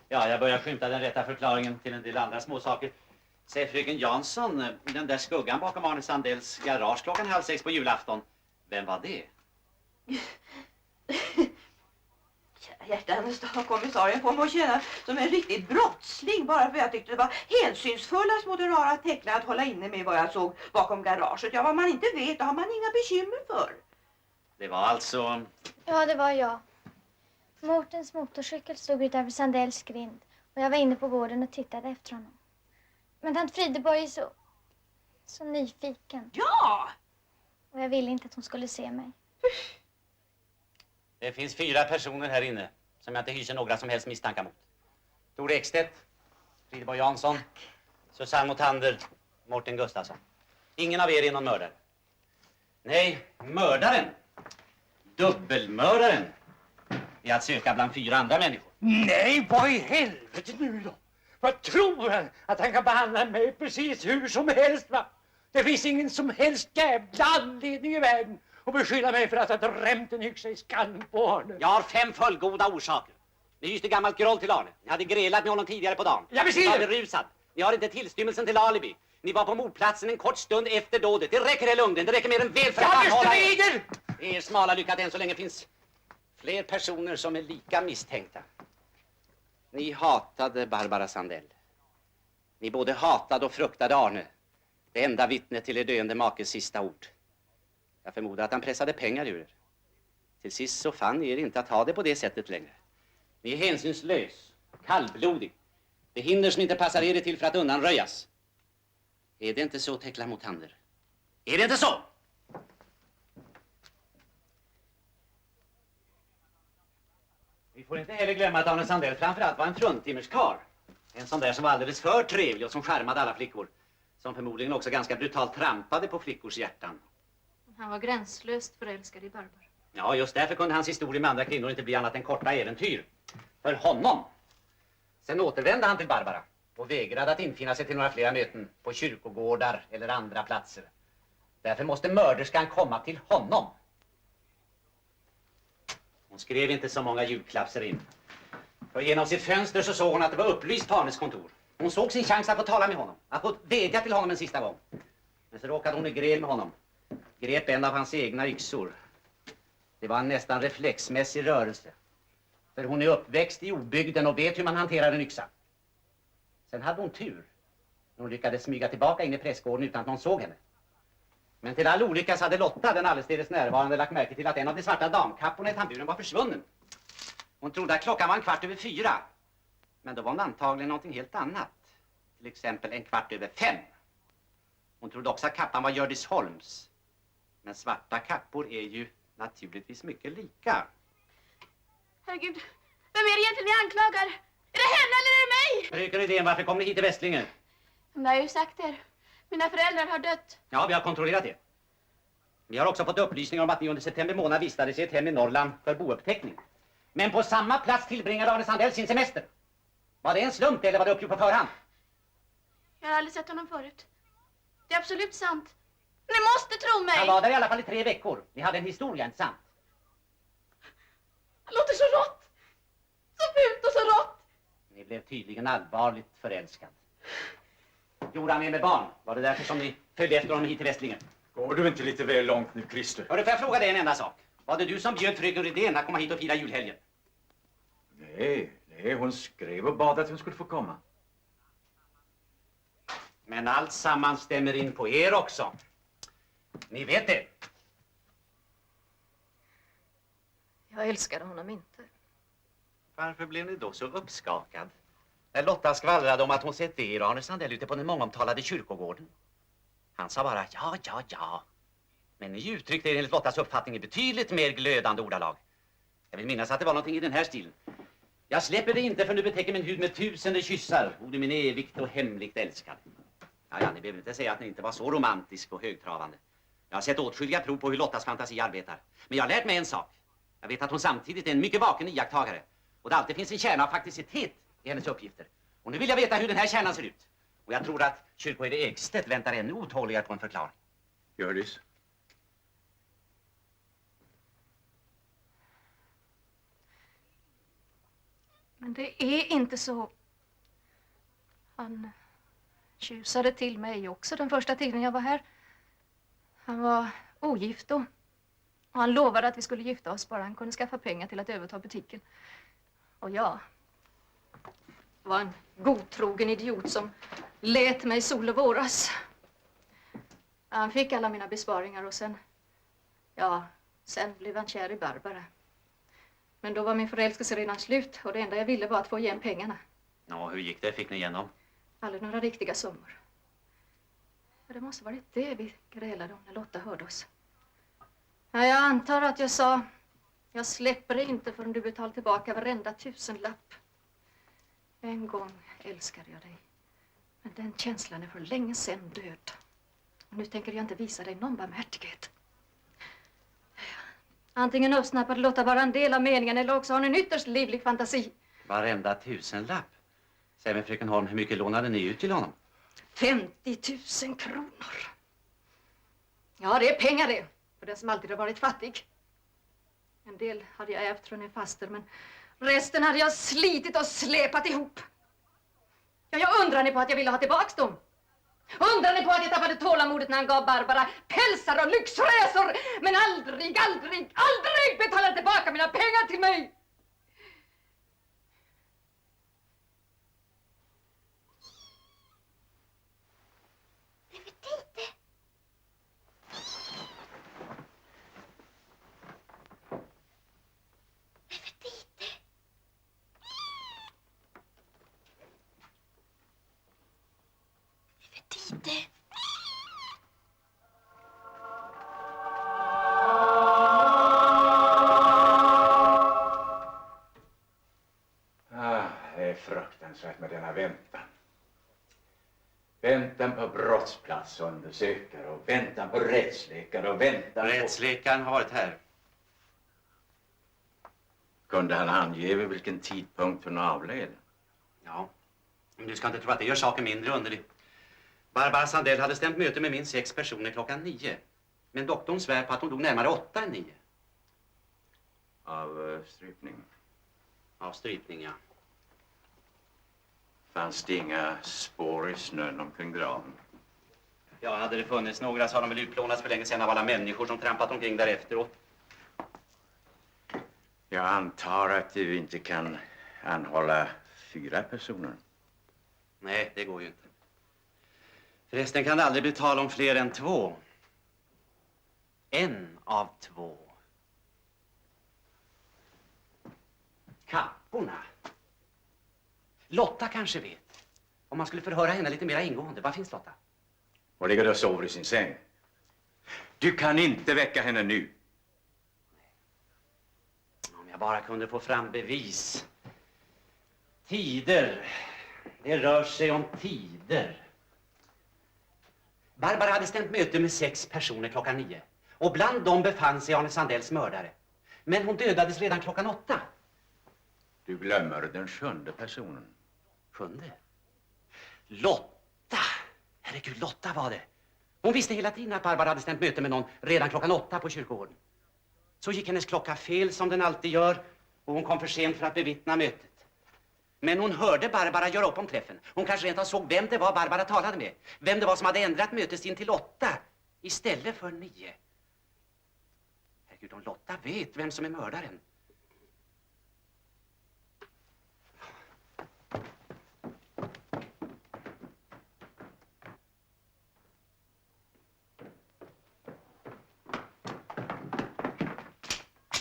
Ja, jag börjar skymta den rätta förklaringen till en del andra småsaker. Säg fröken Jansson, den där skuggan bakom Arne Sandells garage klockan 5:30 på julafton. Vem var det? Hjärtans dag, kommissarien får mig att känna som en riktig brottsling bara för jag tyckte det var hänsynsfullast mot det rara tecknet att hålla inne med vad jag såg bakom garaget. Ja, vad man inte vet, det har man inga bekymmer för. Det var alltså... Ja, det var jag. Mårtens motorcykel stod utanför Sandells grind och jag var inne på gården och tittade efter honom. Men tant Frideborg är så nyfiken. Ja! Och jag ville inte att hon skulle se mig. Det finns 4 personer här inne som jag inte hyser några som helst misstankar mot. Tor Ekstedt, Frideborg Jansson, Susanne Mothander, Mårten Gustafsson. Ingen av er är någon mördare. Nej, mördaren, dubbelmördaren, är att söka bland 4 andra människor. Nej, vad i helvete nu då? Vad tror han? Att han kan behandla mig precis hur som helst, va? Det finns ingen som helst jävla anledning i världen att beskylla mig för att ha drämt en yxa i skallen på Arne. Jag har 5 fullgoda orsaker. Ni hyste gammalt groll till Arne. Ni hade grälat med honom tidigare på dagen. Jag vill se Ni var det! berusad. Ni har inte tillstymmelsen till alibi. Ni var på mordplatsen en kort stund efter dådet. Det räcker, herr Lundgren. Det räcker mer än väl för att anhålla er. Det är smala lycka att än så länge finns fler personer som är lika misstänkta. Ni hatade Barbara Sandell. Ni både hatade och fruktade Arne. Det enda vittnet till er döende makes sista ord. Jag förmodar att han pressade pengar ur er. Till sist så fann ni er inte att ha det på det sättet längre. Ni är hänsynslös, kallblodig. Det hinder som inte passar er är till för att undanröjas. Är det inte så, Tekla Mothander? Är det inte så? Vi får inte heller glömma att Arne Sandell framförallt var en fruntimmerskar. En sån där som var alldeles för trevlig och som skärmade alla flickor. Som förmodligen också ganska brutalt trampade på flickors hjärtan. Han var gränslöst förälskad i Barbara. Ja, just därför kunde hans historia med andra kvinnor inte bli annat än korta äventyr. För honom. Sen återvände han till Barbara och vägrade att infinna sig till några flera möten på kyrkogårdar eller andra platser. Därför måste mörderskan komma till honom. Hon skrev inte så många julklapsar in. För genom sitt fönster så såg hon att det var upplyst på Arnes kontor. Hon såg sin chans att få tala med honom, att få vädja till honom en sista gång. Men så råkade hon i gräl med honom. Grep en av hans egna yxor. Det var en nästan reflexmässig rörelse. För hon är uppväxt i obygden och vet hur man hanterar en yxa. Sen hade hon tur. Hon lyckades smyga tillbaka in i prästgården utan att någon såg henne. Men till all olycka så hade Lotta, den allestädes närvarande, lagt märke till att en av de svarta damkapporna i tamburen var försvunnen. Hon trodde att klockan var 4:15. Men då var hon antagligen någonting helt annat. Till exempel 4:15. Hon trodde också att kappan var Hjördis Holms. Men svarta kappor är ju naturligtvis mycket lika. Herregud, vem är det egentligen ni anklagar? Är det henne eller är det mig? Fröken Rydén, varför kom ni hit till Västlinge? Men det har jag ju sagt er. Mina föräldrar har dött. Ja, vi har kontrollerat det. Vi har också fått upplysningar om att ni under september månad vistades i ett hem i Norrland för bouppteckning. Men på samma plats tillbringade Arne Sandell sin semester. Var det en slump eller var det uppgjort på förhand? Jag har aldrig sett honom förut. Det är absolut sant. Ni måste tro mig. Han var där i alla fall i 3 veckor. Ni hade en historia, inte sant? Han låter så rått. Så fult och så rått. Ni blev tydligen allvarligt förälskad. Gjorde han med barn? Var det därför som ni följde efter honom hit till Västlinge? Går du inte lite väl långt nu, Christer? Hörru, får jag fråga dig en enda sak? Var det du som bjöd fröken Rydén att komma hit och fira julhelgen? Nej, hon skrev och bad att hon skulle få komma. Men allt samman stämmer in på er också. Ni vet det. Jag älskade honom inte. Varför blev ni då så uppskakad? När Lotta skvallrade om att hon sett er och Arne Sandell ute på den mångomtalade kyrkogården. Han sa bara ja. Men ni uttryckte er enligt Lottas uppfattning i betydligt mer glödande ordalag. Jag vill minnas att det var någonting i den här stilen. Jag släpper det inte för nu betäcker min hud med 1000 kyssar. O, du min evigt och hemligt älskade. Ja, ni behöver inte säga att ni inte var så romantisk och högtravande. Jag har sett åtskilliga prov på hur Lottas fantasi arbetar. Men jag har lärt mig en sak. Jag vet att hon samtidigt är en mycket vaken iakttagare. Och det alltid finns en kärna av fakticitet i hennes uppgifter. Och nu vill jag veta hur den här kärnan ser ut. Och jag tror att kyrkoherde Ekstedt väntar ännu otåligare på en förklaring. Hjördis. Men det är inte så. Han tjusade till mig också den första tiden jag var här. Han var ogift då. Och han lovade att vi skulle gifta oss bara han kunde skaffa pengar till att överta butiken. Och jag var en godtrogen idiot som lät mig sol och våras. Han fick alla mina besparingar och sen blev han kär i Barbara. Men då var min förälskelse redan slut och det enda jag ville var att få igen pengarna. Ja, hur gick det? Fick ni igenom? Aldrig några riktiga summor. Ja, det måste varit det vi grälade om när Lotta hörde oss. Ja, jag antar att jag sa, jag släpper dig inte förrän du betalar tillbaka varenda tusenlapp. En gång älskade jag dig. Men den känslan är för länge sedan död. Och nu tänker jag inte visa dig någon barmhärtighet. Antingen uppsnappar Lotta bara en del av meningen eller också har hon en ytterst livlig fantasi. Varenda tusenlapp. Säg mig, fröken Holm, hur mycket lånade ni ut till honom? 50 000 kronor. Ja, det är pengar det. För den som alltid har varit fattig. En del hade jag ärvt från en faster, men resten hade jag slitit och släpat ihop. Ja, jag undrar ni på att jag ville ha tillbaks dem? Undrar ni på att jag tappade tålamodet när han gav Barbara pälsar och lyxresor, men aldrig betalade tillbaka mina pengar till mig? Det är fruktansvärt med denna väntan. Väntan på brottsplatsundersökare och väntan på rättsläkare och väntan på... Rättsläkaren har varit här. Kunde han ange vid vilken tidpunkt hon avled? Ja, men du ska inte tro att det gör saken mindre underlig. Barbara Sandell hade stämt möte med minst 6 personer klockan 9. Men doktorn svär på att hon dog närmare 8 än 9. Av strypning? Av strypning, ja. Fanns det inga spår i snön omkring graven? Ja, hade det funnits några så har de väl utplånats för länge sedan av alla människor som trampat omkring där efteråt. Jag antar att du inte kan anhålla 4 personer. Nej, det går ju inte. Förresten kan det aldrig bli tal om fler än 2. 1 av 2. Kapporna. Lotta kanske vet. Om man skulle förhöra henne lite mer ingående. Var finns Lotta? Och ligger och sover i sin säng. Du kan inte väcka henne nu. Om jag bara kunde få fram bevis. Tider. Det rör sig om tider. Barbara hade stämt möte med 6 personer klockan 9. Och bland dem befann sig Arne Sandells mördare. Men hon dödades redan klockan 8. Du glömmer den 7:e personen. 7:e? Lotta! Herregud, Lotta var det. Hon visste hela tiden att Barbara hade stämt möte med någon redan klockan 8 på kyrkogården. Så gick hennes klocka fel som den alltid gör. Och hon kom för sent för att bevittna mötet. Men hon hörde Barbara göra upp om träffen. Hon kanske rent av såg vem det var Barbara talade med. Vem det var som hade ändrat mötestiden till 8 istället för 9. Herregud, om Lotta vet vem som är mördaren.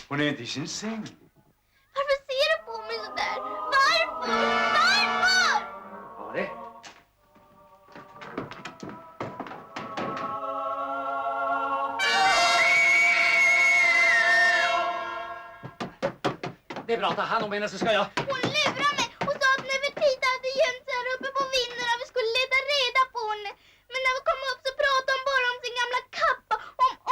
Hon är inte i sin säng. Varför ser du på mig så där? Varför? Varför? Var det? Det är bra, ta hand om henne så ska jag... Hon lurade mig och sa att Nefertita hade gömt sig här uppe på vinden och vi skulle leta reda på henne. Men när vi kom upp så pratade hon bara om sin gamla kappa,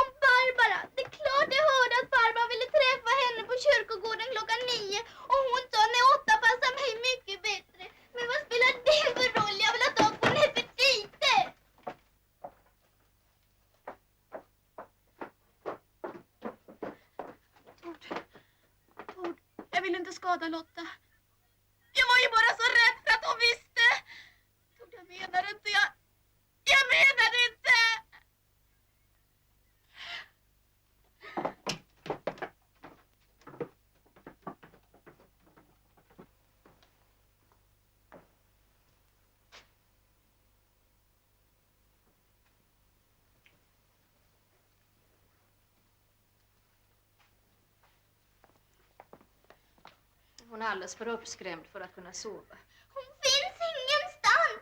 om Barbara. Det är klart jag hörde att Barbara ville träffa henne på kyrkogården klockan 9. Och hon sa nej, 8 passar mig mycket bättre. Men vad spelar det för roll? Jag vill ha tag på Nefertita. Jag vill inte skada Lotta. Jag var ju bara så rädd för att hon visste. Jag menar inte, jag menar inte. Hon är alldeles för uppskrämd för att kunna sova. Hon finns ingenstans.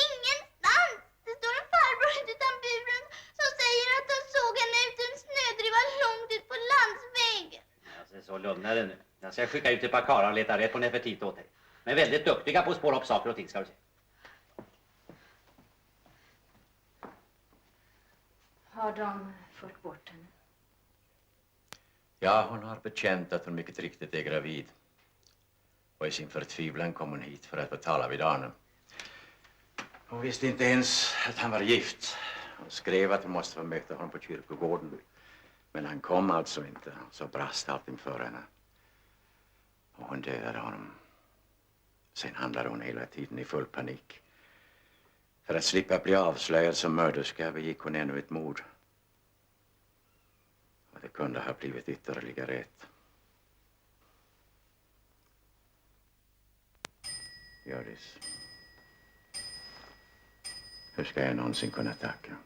Ingenstans. Det står en farbror utan buren som säger att han såg henne ut en snödriva långt Så lugna dig nu. Jag ska skicka ut ett par karlar och leta rätt på Nefertiti åt dig. Men väldigt duktiga på att spåra upp saker och ting, ska du se. Har de fått bort henne? Ja, hon har bekänt att hon mycket riktigt är gravid. Och i sin förtvivlan kom hon hit för att betala vid Arne. Hon visste inte ens att han var gift. Hon skrev att hon måste få möta honom på kyrkogården. Men han kom alltså inte, så brast allting för henne. Och hon dödade honom. Sen handlade hon hela tiden i full panik. För att slippa bli avslöjad som mörderska begick hon ännu ett mord. Och det kunde ha blivit ytterligare ett. Hjördis. Hur ska jag någonsin kunna tacka?